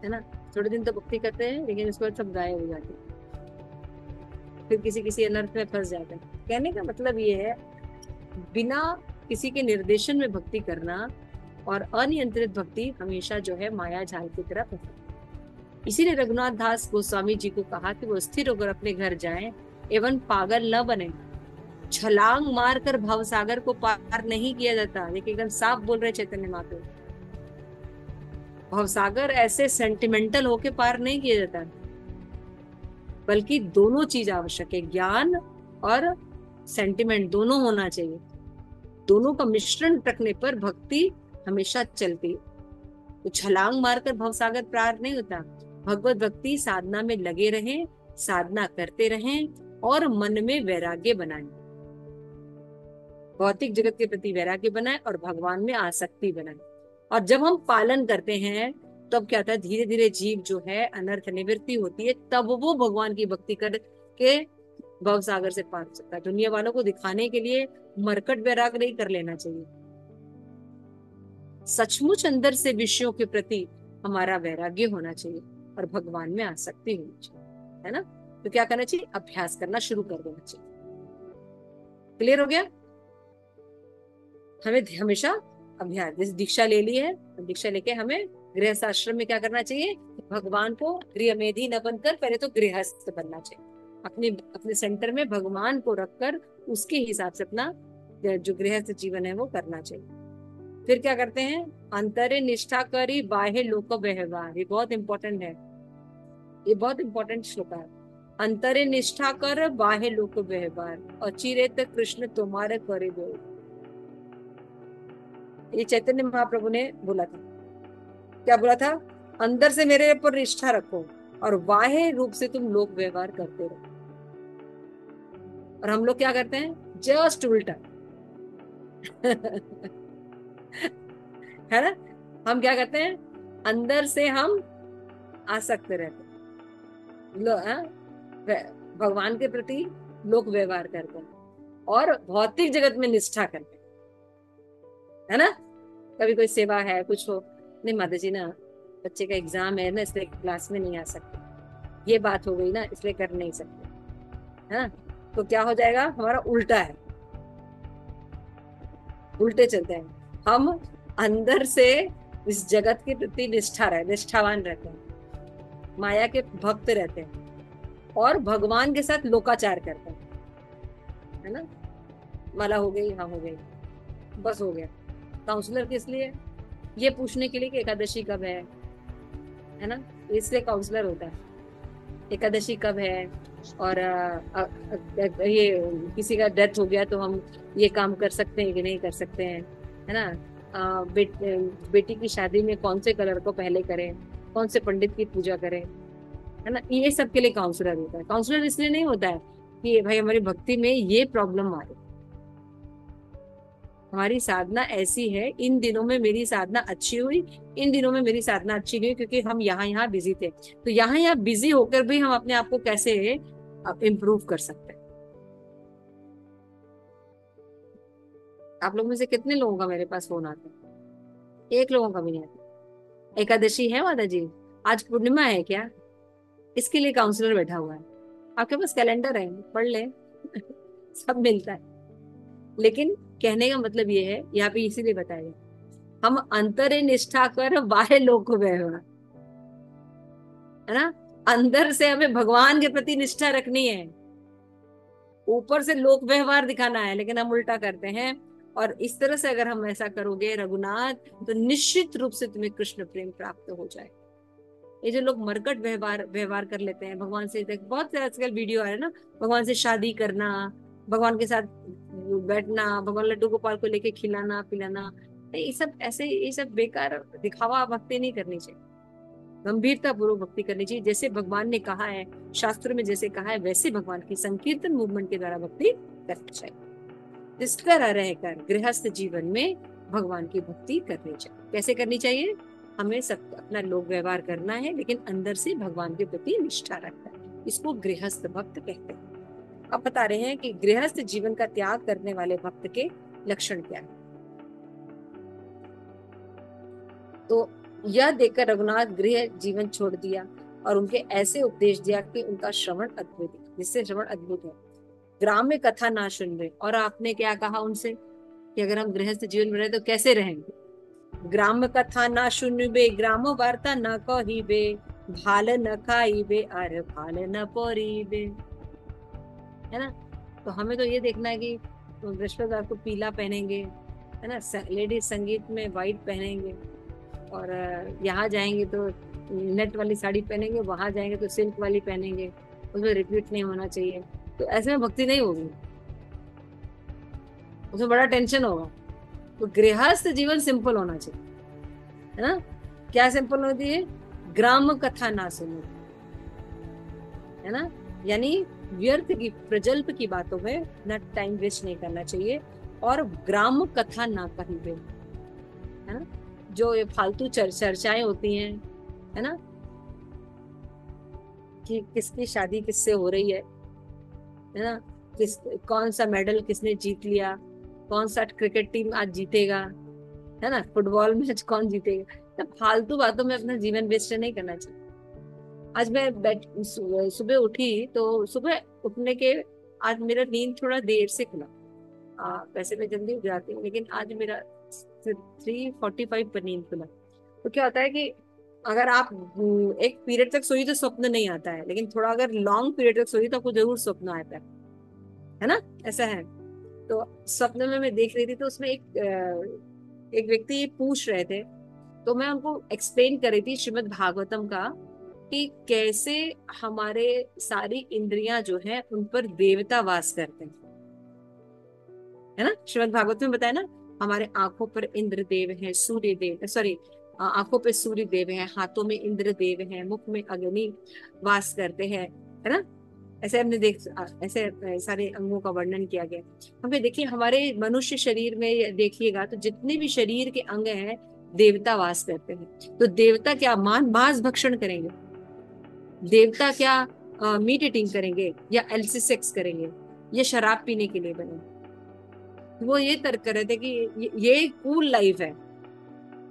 है ना? थोड़े दिन तो भक्ति करते हैं, लेकिन उसके बाद सब गायब हो जाते हैं, फिर किसी किसी अनर्थ में फंस जाते हैं। कहने का मतलब ये है, बिना किसी के निर्देशन में भक्ति करना और अनियंत्रित भक्ति हमेशा जो है माया जाल की तरफ है। इसीलिए रघुनाथ दास गोस्वामी जी को कहा कि वो स्थिर होकर अपने घर जाएं एवं पागल न बने। छलांग मारकर भवसागर को पार नहीं किया जाता, ये एकदम साफ बोल रहे चैतन्य महाप्रभु। भवसागर ऐसे सेंटिमेंटल होके पार नहीं किया जाता, बल्कि दोनों चीज आवश्यक है, ज्ञान और सेंटिमेंट दोनों होना चाहिए। दोनों का मिश्रण रखने पर भक्ति हमेशा चलती। तो छलांग मारकर भवसागर पार नहीं होता। भगवत भक्ति साधना में लगे रहें, साधना करते रहें और मन में वैराग्य बनाएं, भौतिक जगत के प्रति वैराग्य बनाएं और भगवान में आसक्ति बनाएं। और जब हम पालन करते हैं तब तो क्या होता है, धीरे धीरे जीव जो है अनर्थ निवृत्ति होती है, तब वो भगवान की भक्ति करके भवसागर से पार हो सकता है। दुनिया वालों को दिखाने के लिए मरकट वैराग नहीं कर लेना चाहिए, सचमुच अंदर से विषयों के प्रति हमारा वैराग्य होना चाहिए और भगवान में आसक्ति होनी चाहिए, है ना? तो क्या करना चाहिए? अभ्यास करना शुरू कर देना चाहिए। क्लियर हो गया? हमें हमेशा अभ्यास, जैसे दीक्षा ले ली है, दीक्षा लेके हमें गृहस्थ आश्रम में क्या करना चाहिए? भगवान को गृहमेधी न बनकर पहले तो गृहस्थ बनना चाहिए। अपने सेंटर में भगवान को रखकर उसके हिसाब से अपना जो गृहस्थ जीवन है वो करना चाहिए। फिर क्या करते हैं? अंतरे निष्ठा करी बाह्य लोक व्यवहार। ये बहुत इंपॉर्टेंट है, ये बहुत इंपॉर्टेंट श्लोक है। अंतरे निष्ठा कर बाह्य लोक व्यवहार, अचिरेत कृष्ण तुम्हारे करे गो। ये चैतन्य महाप्रभु ने बोला था। क्या बोला था? अंदर से मेरे पर निष्ठा रखो और बाह्य रूप से तुम लोक व्यवहार करते रहो। और हम लोग क्या करते हैं? जस्ट उल्टा है ना? हम क्या करते हैं? अंदर से हम आसक्त रहते हैं, भगवान के प्रति लोक व्यवहार करते हैं और भौतिक जगत में निष्ठा करते हैं, है ना? कभी कोई सेवा है, कुछ हो, नहीं माता जी ना बच्चे का एग्जाम है ना, इसलिए क्लास में नहीं आ सकते, ये बात हो गई ना, इसलिए कर नहीं सकते, है ना। तो क्या हो जाएगा, हमारा उल्टा है, उल्टे चलते हैं हम। अंदर से इस जगत के प्रति निष्ठावान रहते हैं, माया के भक्त रहते हैं और भगवान के साथ लोकाचार करते हैं, है ना। माला हो गई, हाँ हो गई, बस हो गया। काउंसलर किस लिए, ये पूछने के लिए कि एकादशी कब है ना, इसलिए काउंसलर होता है, एकादशी कब है, और ये किसी का डेथ हो गया तो हम ये काम कर सकते हैं कि नहीं कर सकते हैं, है ना। बेटी की शादी में कौन से कलर को पहले करें, कौन से पंडित की पूजा करें, है ना, ये सब के लिए काउंसलर होता है। काउंसलर इसलिए नहीं होता है कि भाई हमारी भक्ति में ये प्रॉब्लम आ रही, हमारी साधना ऐसी है, इन दिनों में मेरी साधना अच्छी हुई, इन दिनों में मेरी साधना अच्छी नहीं हुई, क्योंकि हम यहाँ बिजी थे। तो यहाँ बिजी होकर भी हम अपने आप को कैसे इम्प्रूव कर सकते हैं। आप लोगों में से कितने लोगों का मेरे पास फोन आता है, एक लोगों का भी नहीं आता। एकादशी है माता जी, आज पूर्णिमा है क्या, इसके लिए काउंसलर बैठा हुआ है, आपके पास कैलेंडर है, पढ़ ले सब मिलता है। लेकिन कहने का मतलब ये है, यहाँ पे इसीलिए बताया, हम अंतर निष्ठा कर बाह्य लोक व्यवहार, है ना। अंदर से हमें भगवान के प्रति निष्ठा रखनी है, ऊपर से लोक व्यवहार दिखाना है, लेकिन हम उल्टा करते हैं। और इस तरह से अगर हम ऐसा करोगे रघुनाथ, तो निश्चित रूप से तुम्हें कृष्ण प्रेम प्राप्त हो जाए। ये जो लोग मरकट व्यवहार कर लेते हैं भगवान से, बहुत से आजकल वीडियो आ रहे हैं ना, भगवान से शादी करना, भगवान के साथ बैठना, भगवान लड्डू गोपाल को लेके खिलाना पिलाना, ये सब ऐसे, ये सब बेकार दिखावा भक्ति नहीं करनी चाहिए, गंभीरता पूर्वक भक्ति करनी चाहिए। जैसे भगवान ने कहा है, शास्त्र में जैसे कहा है, वैसे भगवान की संकीर्तन मूवमेंट के द्वारा भक्ति करनी चाहिए। इस तरह रहकर गृहस्थ जीवन में भगवान की भक्ति करनी चाहिए। कैसे करनी चाहिए, हमें सब अपना लोक व्यवहार करना है, लेकिन अंदर से भगवान के प्रति निष्ठा रखना है, इसको गृहस्थ भक्त कहते हैं। अब बता रहे हैं कि गृहस्थ जीवन का त्याग करने वाले भक्त के लक्षण क्या है। तो यह देखकर रघुनाथ गृह जीवन छोड़ दिया और उनके ऐसे उपदेश दिया कि उनका श्रवण अद्भुत है, जिससे श्रवण अद्भुत है। ग्राम्य कथा ना सुन रहे, और आपने क्या कहा उनसे कि अगर हम गृहस्थ जीवन में रहे तो कैसे रहेंगे। ग्राम कथा ना सुनबे, ग्राम वार्ता न कहिबे, भाल न खाइबे और भाल न पोरीबे, है ना। तो हमें तो ये देखना है कि बृहस्पतिवार को पीला पहनेंगे, है ना, लेडीज संगीत में व्हाइट पहनेंगे, और यहाँ जाएंगे तो नेट वाली साड़ी पहनेंगे, वहां जाएंगे तो सिल्क वाली पहनेंगे, उसमें रिपीट नहीं होना चाहिए। तो ऐसे में भक्ति नहीं होगी, उसमें बड़ा टेंशन होगा। तो गृहस्थ जीवन सिंपल होना चाहिए, है ना। क्या सिंपल होती है, ग्राम कथा ना सुनो, है ना, यानी व्यर्थ की प्रजल्प की बातों में ना टाइम वेस्ट नहीं करना चाहिए, और ग्राम कथा ना कहिबे, है ना, जो ये फालतू चर्चाएं होती हैं, है ना, कि किसकी शादी किससे हो रही है ना, कौन सा मेडल किसने जीत लिया, कौन सा क्रिकेट टीम आज जीतेगा, है ना, फुटबॉल मैच कौन जीतेगा, तो फालतू बातों में अपना जीवन वेस्ट नहीं करना चाहिए। आज मैं सुबह उठी, तो सुबह उठने के आज मेरा नींद थोड़ा देर से खुला, वैसे मैं जल्दी उठ जाती हूँ, लेकिन आज मेरा 3:45 पर नींद खुला। तो क्या होता है कि अगर आप एक पीरियड तक सोई तो स्वप्न नहीं आता है, लेकिन थोड़ा अगर लॉन्ग पीरियड तक सोई तो आपको जरूर स्वप्न आता है ना, ऐसा है। तो स्वप्न में मैं देख रही थी, तो उसमें एक व्यक्ति पूछ रहे थे, तो मैं उनको एक्सप्लेन कर रही थी श्रीमद् भागवतम का, कि कैसे हमारे सारी इंद्रियां जो है उन पर देवता वास करते हैं, है ना। श्रीमद् भागवत में बताया ना, हमारे आंखों पर इंद्र देव है, सूर्य देव, सॉरी, आंखों पे सूर्य देव है, हाथों में इंद्र देव है, मुख में अग्नि वास करते हैं, है ना। ऐसे हमने ऐसे सारे अंगों का वर्णन किया गया। हमें देखिए, हमारे मनुष्य शरीर में देखिएगा तो जितने भी शरीर के अंग हैं देवता वास करते हैं। तो देवता क्या मांस भक्षण करेंगे, देवता क्या मीट ईटिंग करेंगे, या एलसी सेक्स करेंगे, या शराब पीने के लिए बने। वो ये तर्क कर रहे थे कि ये कूल लाइफ है,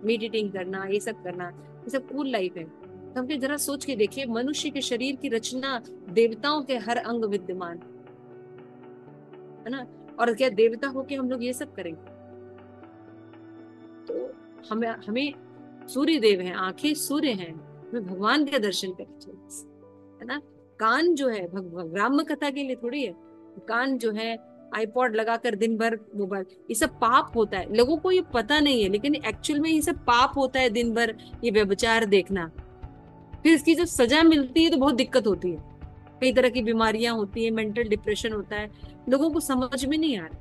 मीट ईटिंग करना, ये सब करना। ये सब कूल लाइफ है। तो हम जरा सोच के देखिए, मनुष्य के शरीर की रचना देवताओं के हर अंग विद्यमान है ना, और क्या देवता होके हम लोग ये सब करेंगे? तो हमें हमें सूर्य देव हैं, आंखें सूर्य हैं, हमें भगवान के दर्शन करने चाहिए, है ना। कान जो है ब्राह्म कथा के लिए थोड़ी है, कान जो है आईपॉड लगाकर दिन भर मोबाइल, ये सब पाप होता है। लोगों को ये पता नहीं है, लेकिन एक्चुअल में ये सब पाप होता है, दिन भर ये व्यभिचार देखना। फिर इसकी जब सजा मिलती है तो बहुत दिक्कत होती है, कई तरह की बीमारियां होती है, मेंटल डिप्रेशन होता है, लोगों को समझ में नहीं आ रहा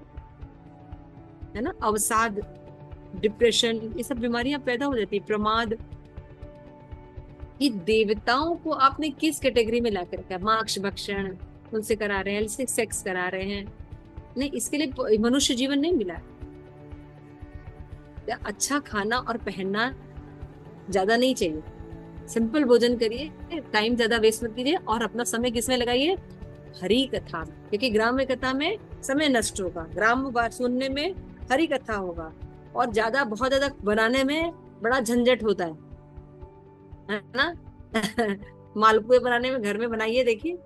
है ना। अवसाद, डिप्रेशन, ये सब बीमारियां पैदा हो जाती है, प्रमाद। ये देवताओं को आपने किस कैटेगरी में लाकर रखा है? मांस भक्षण उनसे करा रहे हैं, सेक्स करा रहे हैं, नहीं, इसके लिए मनुष्य जीवन नहीं मिला है। अच्छा खाना और पहनना ज्यादा नहीं चाहिए, सिंपल भोजन करिए, टाइम ज्यादा वेस्ट मत कीजिए, और अपना समय किसमें लगाइए? हरि कथा में, क्योंकि ग्राम्य कथा में समय नष्ट होगा, ग्राम्य बात सुनने में हरि कथा होगा, और ज्यादा बहुत ज्यादा बनाने में बड़ा झंझट होता है ना। मालपुए बनाने में घर में बनाइए, देखिए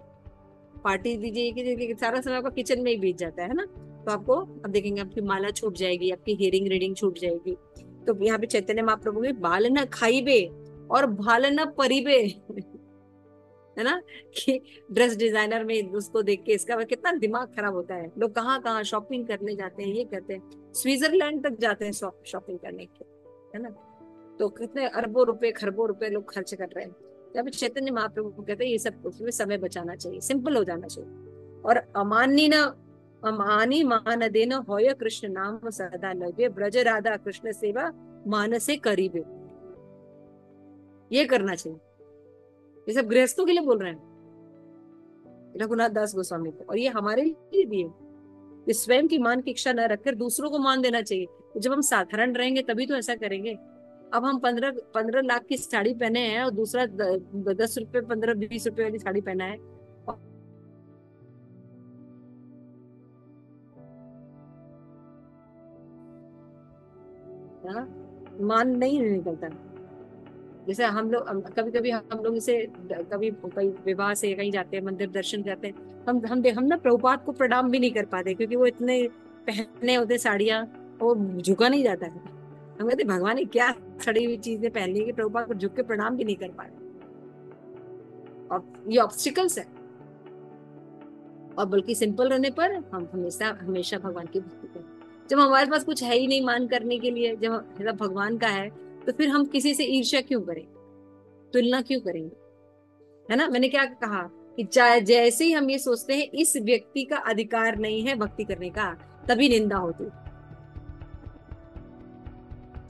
पार्टी दीजिए कि सारा समय आपका किचन में ही बीत जाता है ना। तो आपको अब देखेंगे आपकी माला छूट जाएगी, आपकी हियरिंग रीडिंग छूट जाएगी। तो यहाँ पे चैतन्य महाप्रभु के बाल न खाइबे और भाल न परिबे, है ना, कि ड्रेस डिजाइनर में उसको देख के इसका कितना दिमाग खराब होता है। लोग कहाँ कहाँ शॉपिंग करने जाते हैं, ये करते हैं, स्विट्जरलैंड तक जाते हैं शॉपिंग करने के, है ना। तो कितने अरबों रुपए खरबों रुपए लोग खर्च कर रहे हैं। जब चैतन्य महाप्रभु कहते हैं ये सब उसमें समय बचाना चाहिए, सिंपल हो जाना चाहिए। और अमानी न अमानी मान देन होय कृष्ण नाम सदा लगे, ब्रज राधा कृष्ण सेवा मानसे करीबे, ये करना चाहिए। ये सब गृहस्थों के लिए बोल रहे हैं रघुनाथ दास गोस्वामी को, और ये हमारे लिए भी है। ये स्वयं की मान की इच्छा न रखकर दूसरों को मान देना चाहिए। तो जब हम साधारण रहेंगे तभी तो ऐसा करेंगे। अब हम 15 लाख की साड़ी पहने हैं और दूसरा 10 रुपए 15-20 रुपए वाली साड़ी पहना है, मान नहीं निकलता। जैसे हम लोग कभी कभी हम लोग इसे कभी कहीं विवाह से कहीं जाते हैं, मंदिर दर्शन करते हैं, हम ना प्रभुपाद को प्रणाम भी नहीं कर पाते, क्योंकि वो इतने पहने होते साड़ियां, वो झुका नहीं जाता है। हम कहते भगवान ने क्या सड़ी हुई चीजें पहन ली कि प्रभुपाद को झुक के प्रणाम भी नहीं कर पा रहे। और ये ऑब्स्टिकल्स है, और बल्कि सिंपल रहने पर हम हमेशा हमेशा भगवान की भक्ति करें। जब हमारे पास कुछ है ही नहीं मान करने के लिए, जब भगवान का है, तो फिर हम किसी से ईर्ष्या क्यों करें, तुलना क्यों करेंगे, है ना। मैंने क्या कहा कि जैसे ही हम ये सोचते हैं इस व्यक्ति का अधिकार नहीं है भक्ति करने का, तभी निंदा होती।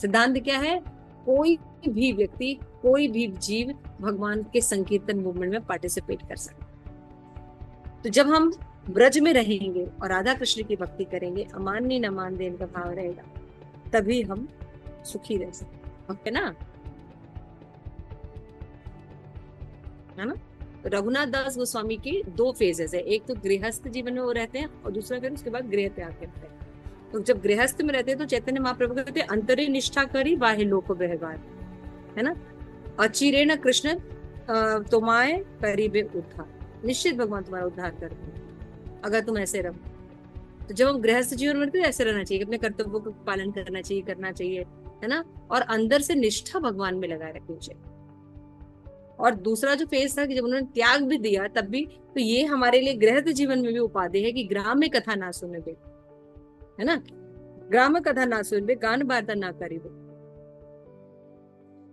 सिद्धांत क्या है? कोई भी व्यक्ति, कोई भी जीव भगवान के संकीर्तन मूवमेंट में पार्टिसिपेट कर सकता है। तो जब हम ब्रज में रहेंगे और राधा कृष्ण की भक्ति करेंगे, अमान्य न मान देन का भाव रहेगा, तभी हम सुखी रह सकते, ओके ना, है ना। रघुनाथ दास गोस्वामी की 2 फेजेस है, एक तो गृहस्थ जीवन में वो रहते हैं, और दूसरा फिर उसके बाद गृह त्याग करते हैं। तो जब गृहस्थ में रहते हैं तो चैतन्य महाप्रभु कहते हैं अंतरे निष्ठा करी बाह्य लोक व्यवहार, है ना, अचिरे न कृष्ण तुम्हारे करीबे उद्धार, निश्चित भगवान तुम्हारा उद्धार कर अगर तुम ऐसे रहो। तो जब हम गृहस्थ जीवन में ऐसे रहना चाहिए, अपने कर्तव्यों का पालन करना चाहिए, है ना, और अंदर से निष्ठा भगवान में लगाए रखनी चाहिए। और दूसरा जो फेज था कि जब उन्होंने त्याग भी दिया तब भी, तो ये हमारे लिए गृहस्थ जीवन में भी उपाधि है कि ग्राम्य कथा ना सुने दे, है ना, ग्राम्य कथा ना सुने दे, गान वार्ता ना करी दे।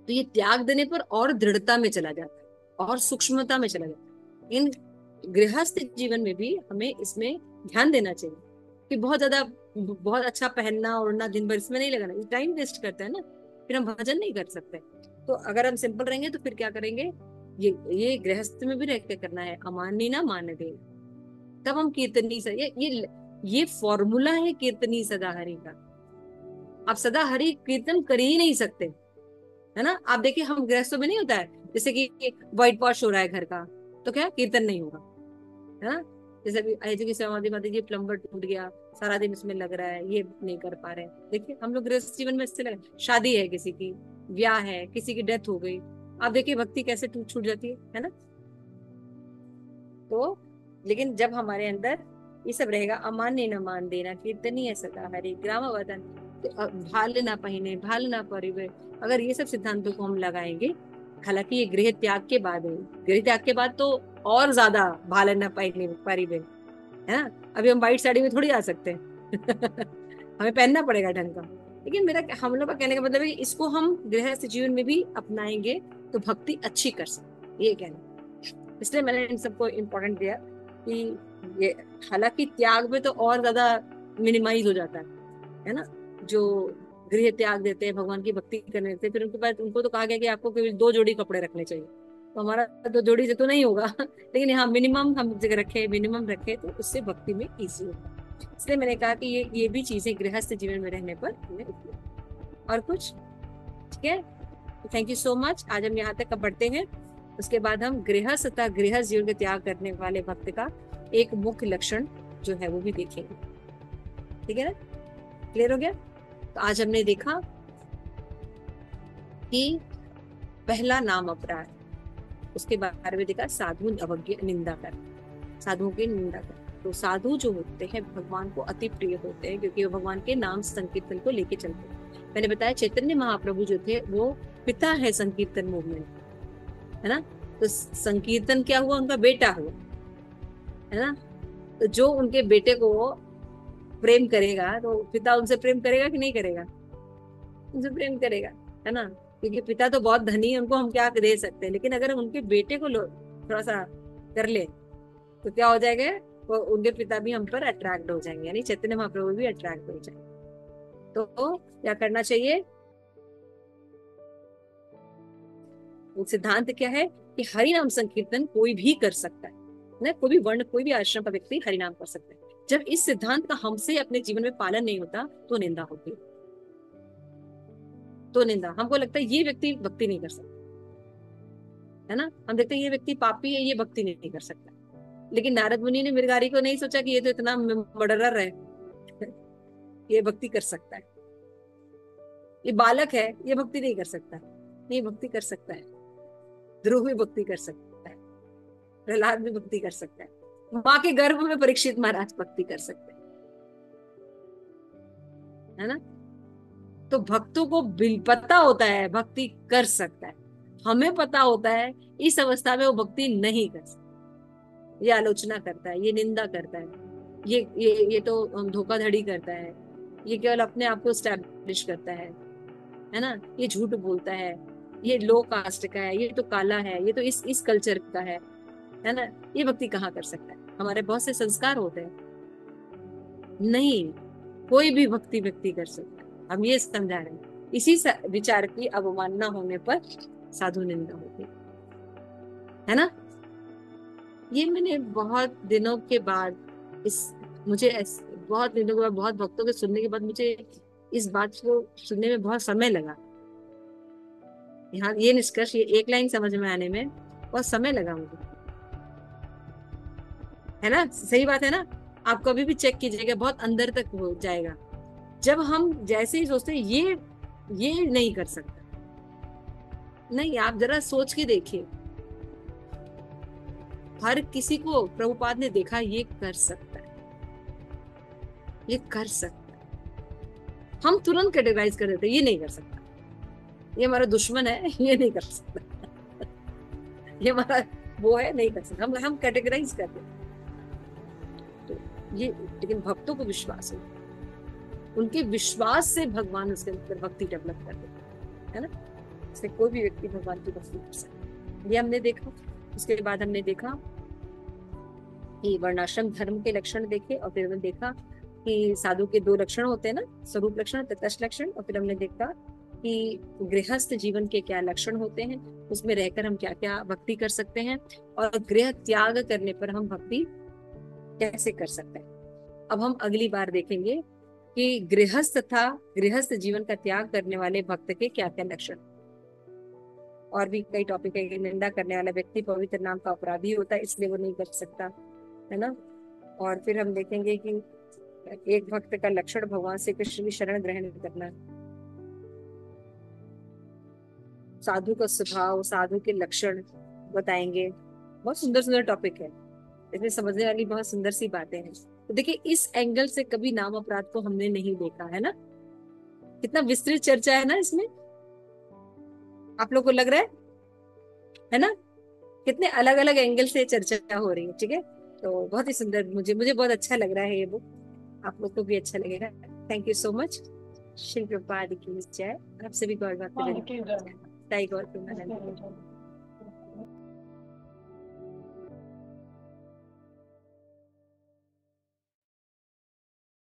तो ये त्याग देने पर और दृढ़ता में चला जाता है और सूक्ष्मता में चला जाता है। इन गृहस्थ जीवन में भी हमें इसमें ध्यान देना चाहिए कि बहुत अच्छा पहनना ओढ़ना दिन भर इसमें नहीं लगाना, टाइम वेस्ट करता है ना, फिर हम भजन नहीं कर सकते। तो अगर हम सिंपल रहेंगे तो फिर क्या करेंगे, ये गृहस्थ में भी रह के करना है, अमानी ना मान दे, तब हम कीर्तनी से ये फॉर्मूला है कीर्तनी सदा हरि का। आप सदा हरि कीर्तन कर ही नहीं सकते, है ना। आप देखिए हम गृहस्थों में नहीं होता है, जैसे कि व्हाइट वॉश हो रहा है घर का, तो क्या कीर्तन नहीं होगा, है ना। जैसे अभी अयोध्या की समाधि माता जी, प्लम्बर टूट गया, सारा दिन इसमें लग रहा है, ये नहीं कर पा रहे हैं। देखिए हम लोग गृहस्थ जीवन में इससे लगे, शादी है किसी की, ब्याह है, किसी की डेथ हो गई, आप देखिए भक्ति कैसे टूट छूट जाती है ना। तो लेकिन जब हमारे अंदर ये सब रहेगा, अमान्य न मान देना, कीर्तनीय सदा हरि, ग्राम वदन, भाल ना पहिने भाल ना परिवे, अगर ये सब सिद्धांतों को हम लगाएंगे, हालांकि ये गृह त्याग के बाद है, गृह त्याग के बाद तो और ज्यादा भाल ना पहिने परिवे है ना। अभी हम व्हाइट साड़ी में थोड़ी आ सकते हैं हमें पहनना पड़ेगा ढंग का। लेकिन मेरा हम लोग का कहने का मतलब है कि इसको हम गृहस्थ जीवन में भी अपनाएंगे तो भक्ति अच्छी कर सकते, ये कहना। इसलिए मैंने इन सबको इम्पोर्टेंट दिया कि ये, हालांकि त्याग में तो और ज्यादा मिनिमाइज हो जाता है ना। जो गृह त्याग देते हैं, भगवान की भक्ति करने देते हैं, फिर उनके बाद उनको तो कहा गया कि आपको केवल 2 जोड़ी कपड़े रखने चाहिए, तो हमारा 2 जोड़ी से तो नहीं होगा लेकिन यहाँ मिनिमम हम जगह रखे, मिनिमम रखे तो उससे भक्ति में ईजी होगा। इसलिए मैंने कहा कि ये भी चीजें गृहस्थ जीवन में रहने पर हमें उपयोग। और कुछ ठीक है, थैंक यू सो मच। आज हम यहाँ तक बढ़ते हैं, उसके बाद हम गृहस्थ तथा गृहस्थ जीवन का त्याग करने वाले भक्त का एक मुख्य लक्षण जो है वो भी देखेंगे। ठीक है ना, क्लियर हो गया। तो आज हमने देखा कि पहला नाम अपराध, उसके बारे में देखा साधु अवज्ञा निंदा कर, साधुओं की निंदा कर। तो साधु जो होते हैं भगवान को अति प्रिय होते हैं, क्योंकि वो भगवान के नाम संकीर्तन को लेके चलते हैं। मैंने बताया चैतन्य महाप्रभु जो थे वो पिता है संकीर्तन मूवमेंट, है ना। तो संकीर्तन क्या हुआ, उनका बेटा हुआ, है ना। तो जो उनके बेटे को प्रेम करेगा तो पिता उनसे प्रेम करेगा कि नहीं करेगा, उनसे प्रेम करेगा, है ना। क्योंकि पिता तो बहुत धनी है, उनको हम क्या दे सकते हैं, लेकिन अगर उनके बेटे को थोड़ा सा कर ले तो क्या हो जाएगा, वो उनके पिता भी हम पर अट्रैक्ट हो जाएंगे, यानी चैतन्य महाप्रभु भी अट्रैक्ट हो जाएंगे। तो क्या करना चाहिए, वो सिद्धांत क्या है कि हरि नाम संकीर्तन कोई भी कर सकता है ना, कोई भी वर्ण, कोई भी आश्रम का व्यक्ति हरि नाम कर सकता है। जब इस सिद्धांत का हमसे अपने जीवन में पालन नहीं होता तो निंदा होती है, तो निंदा। हमको लगता है ये व्यक्ति भक्ति नहीं कर सकता, है ना। हम देखते हैं ये व्यक्ति पापी है, ये भक्ति नहीं कर सकता। लेकिन नारद मुनि ने मृगारी को नहीं सोचा कि ये तो इतना मर्डरर है ये भक्ति कर सकता है, ये बालक है, ये भक्ति नहीं कर सकता, नहीं भक्ति कर सकता है। ध्रुव भी भक्ति कर सकता है, प्रहलाद भी भक्ति कर सकता है, माँ के गर्भ में परीक्षित महाराज भक्ति कर सकते है ना। तो भक्तों को पता होता है भक्ति कर सकता है, हमें पता होता है इस अवस्था में वो भक्ति नहीं कर सकता, ये आलोचना करता है, ये निंदा करता है, ये तो धोखाधड़ी करता है, ये केवल अपने आप को स्टैब्लिश करता है ना, ये झूठ बोलता है, ये लो कास्ट का है, ये तो काला है, ये तो इस कल्चर का है ना। ये भक्ति कहाँ कर सकता है, हमारे बहुत से संस्कार होते हैं, नहीं कोई भी भक्ति व्यक्ति कर सकता है। हम ये समझा रहे हैं, इसी विचार की अवमानना होने पर साधु निंदा होती है ना। ये मैंने बहुत दिनों के बाद बहुत दिनों के बाद, बहुत भक्तों के सुनने के बाद मुझे इस बात को सुनने में बहुत समय लगा। यहाँ ये निष्कर्ष, ये एक लाइन समझ में आने में बहुत समय लगा मुझे, है ना। सही बात है ना। आप कभी भी चेक कीजिएगा, बहुत अंदर तक हो जाएगा। जब हम जैसे ही सोचते हैं ये नहीं कर सकता, नहीं, आप जरा सोच के देखिए, हर किसी को प्रभुपाद ने देखा ये कर सकता है, ये कर सकता है। हम तुरंत कैटेगराइज कर देते, ये नहीं कर सकता, ये हमारा दुश्मन है, ये नहीं कर सकता, ये हमारा वो है, नहीं कर सकता, हम कैटेगराइज कर देते। तो ये, लेकिन भक्तों को विश्वास है, उनके विश्वास से भगवान उसके अंदर भक्ति डेवलप कर देते है ना। इससे कोई भी व्यक्ति भगवान की भक्ति कर सकता है, ये हमने देखा। उसके बाद हमने देखा कि वर्णाश्रम धर्म के लक्षण देखे, और फिर हमने देखा कि साधु के 2 लक्षण होते हैं ना, स्वरूप लक्षण, तटस्थ लक्षण। और फिर हमने देखा कि गृहस्थ जीवन के क्या लक्षण होते हैं, उसमें रहकर हम क्या क्या भक्ति कर सकते हैं, और गृह त्याग करने पर हम भक्ति कैसे कर सकते हैं। अब हम अगली बार देखेंगे कि गृहस्थ तथा गृहस्थ जीवन का त्याग करने वाले भक्त के क्या क्या लक्षण। और भी कई टॉपिक है। निंदा करने वाला व्यक्ति पवित्र नाम का अपराधी होता है, इसलिए वो नहीं कर सकता, है ना। और फिर हम देखेंगे कि एक भक्त का लक्षण भगवान श्री कृष्ण की शरण ग्रहण करना, साधु का स्वभाव, साधु के लक्षण बताएंगे। बहुत सुंदर सुंदर टॉपिक है, इसमें समझने वाली बहुत सुंदर सी बातें हैं। तो देखिए, इस एंगल से कभी नाम अपराध को हमने नहीं देखा है ना, कितना विस्तृत चर्चा है ना इसमें, आप लोग को लग रहा है ना, कितने अलग अलग एंगल से चर्चा हो रही है। ठीक है, तो बहुत ही सुंदर, मुझे बहुत अच्छा लग रहा है ये बुक, आप लोग को भी अच्छा लगेगा। Thank you so much. Shri Prabhupada की जय। आप सभी गौर बात, हाँ, ठीक है। गौर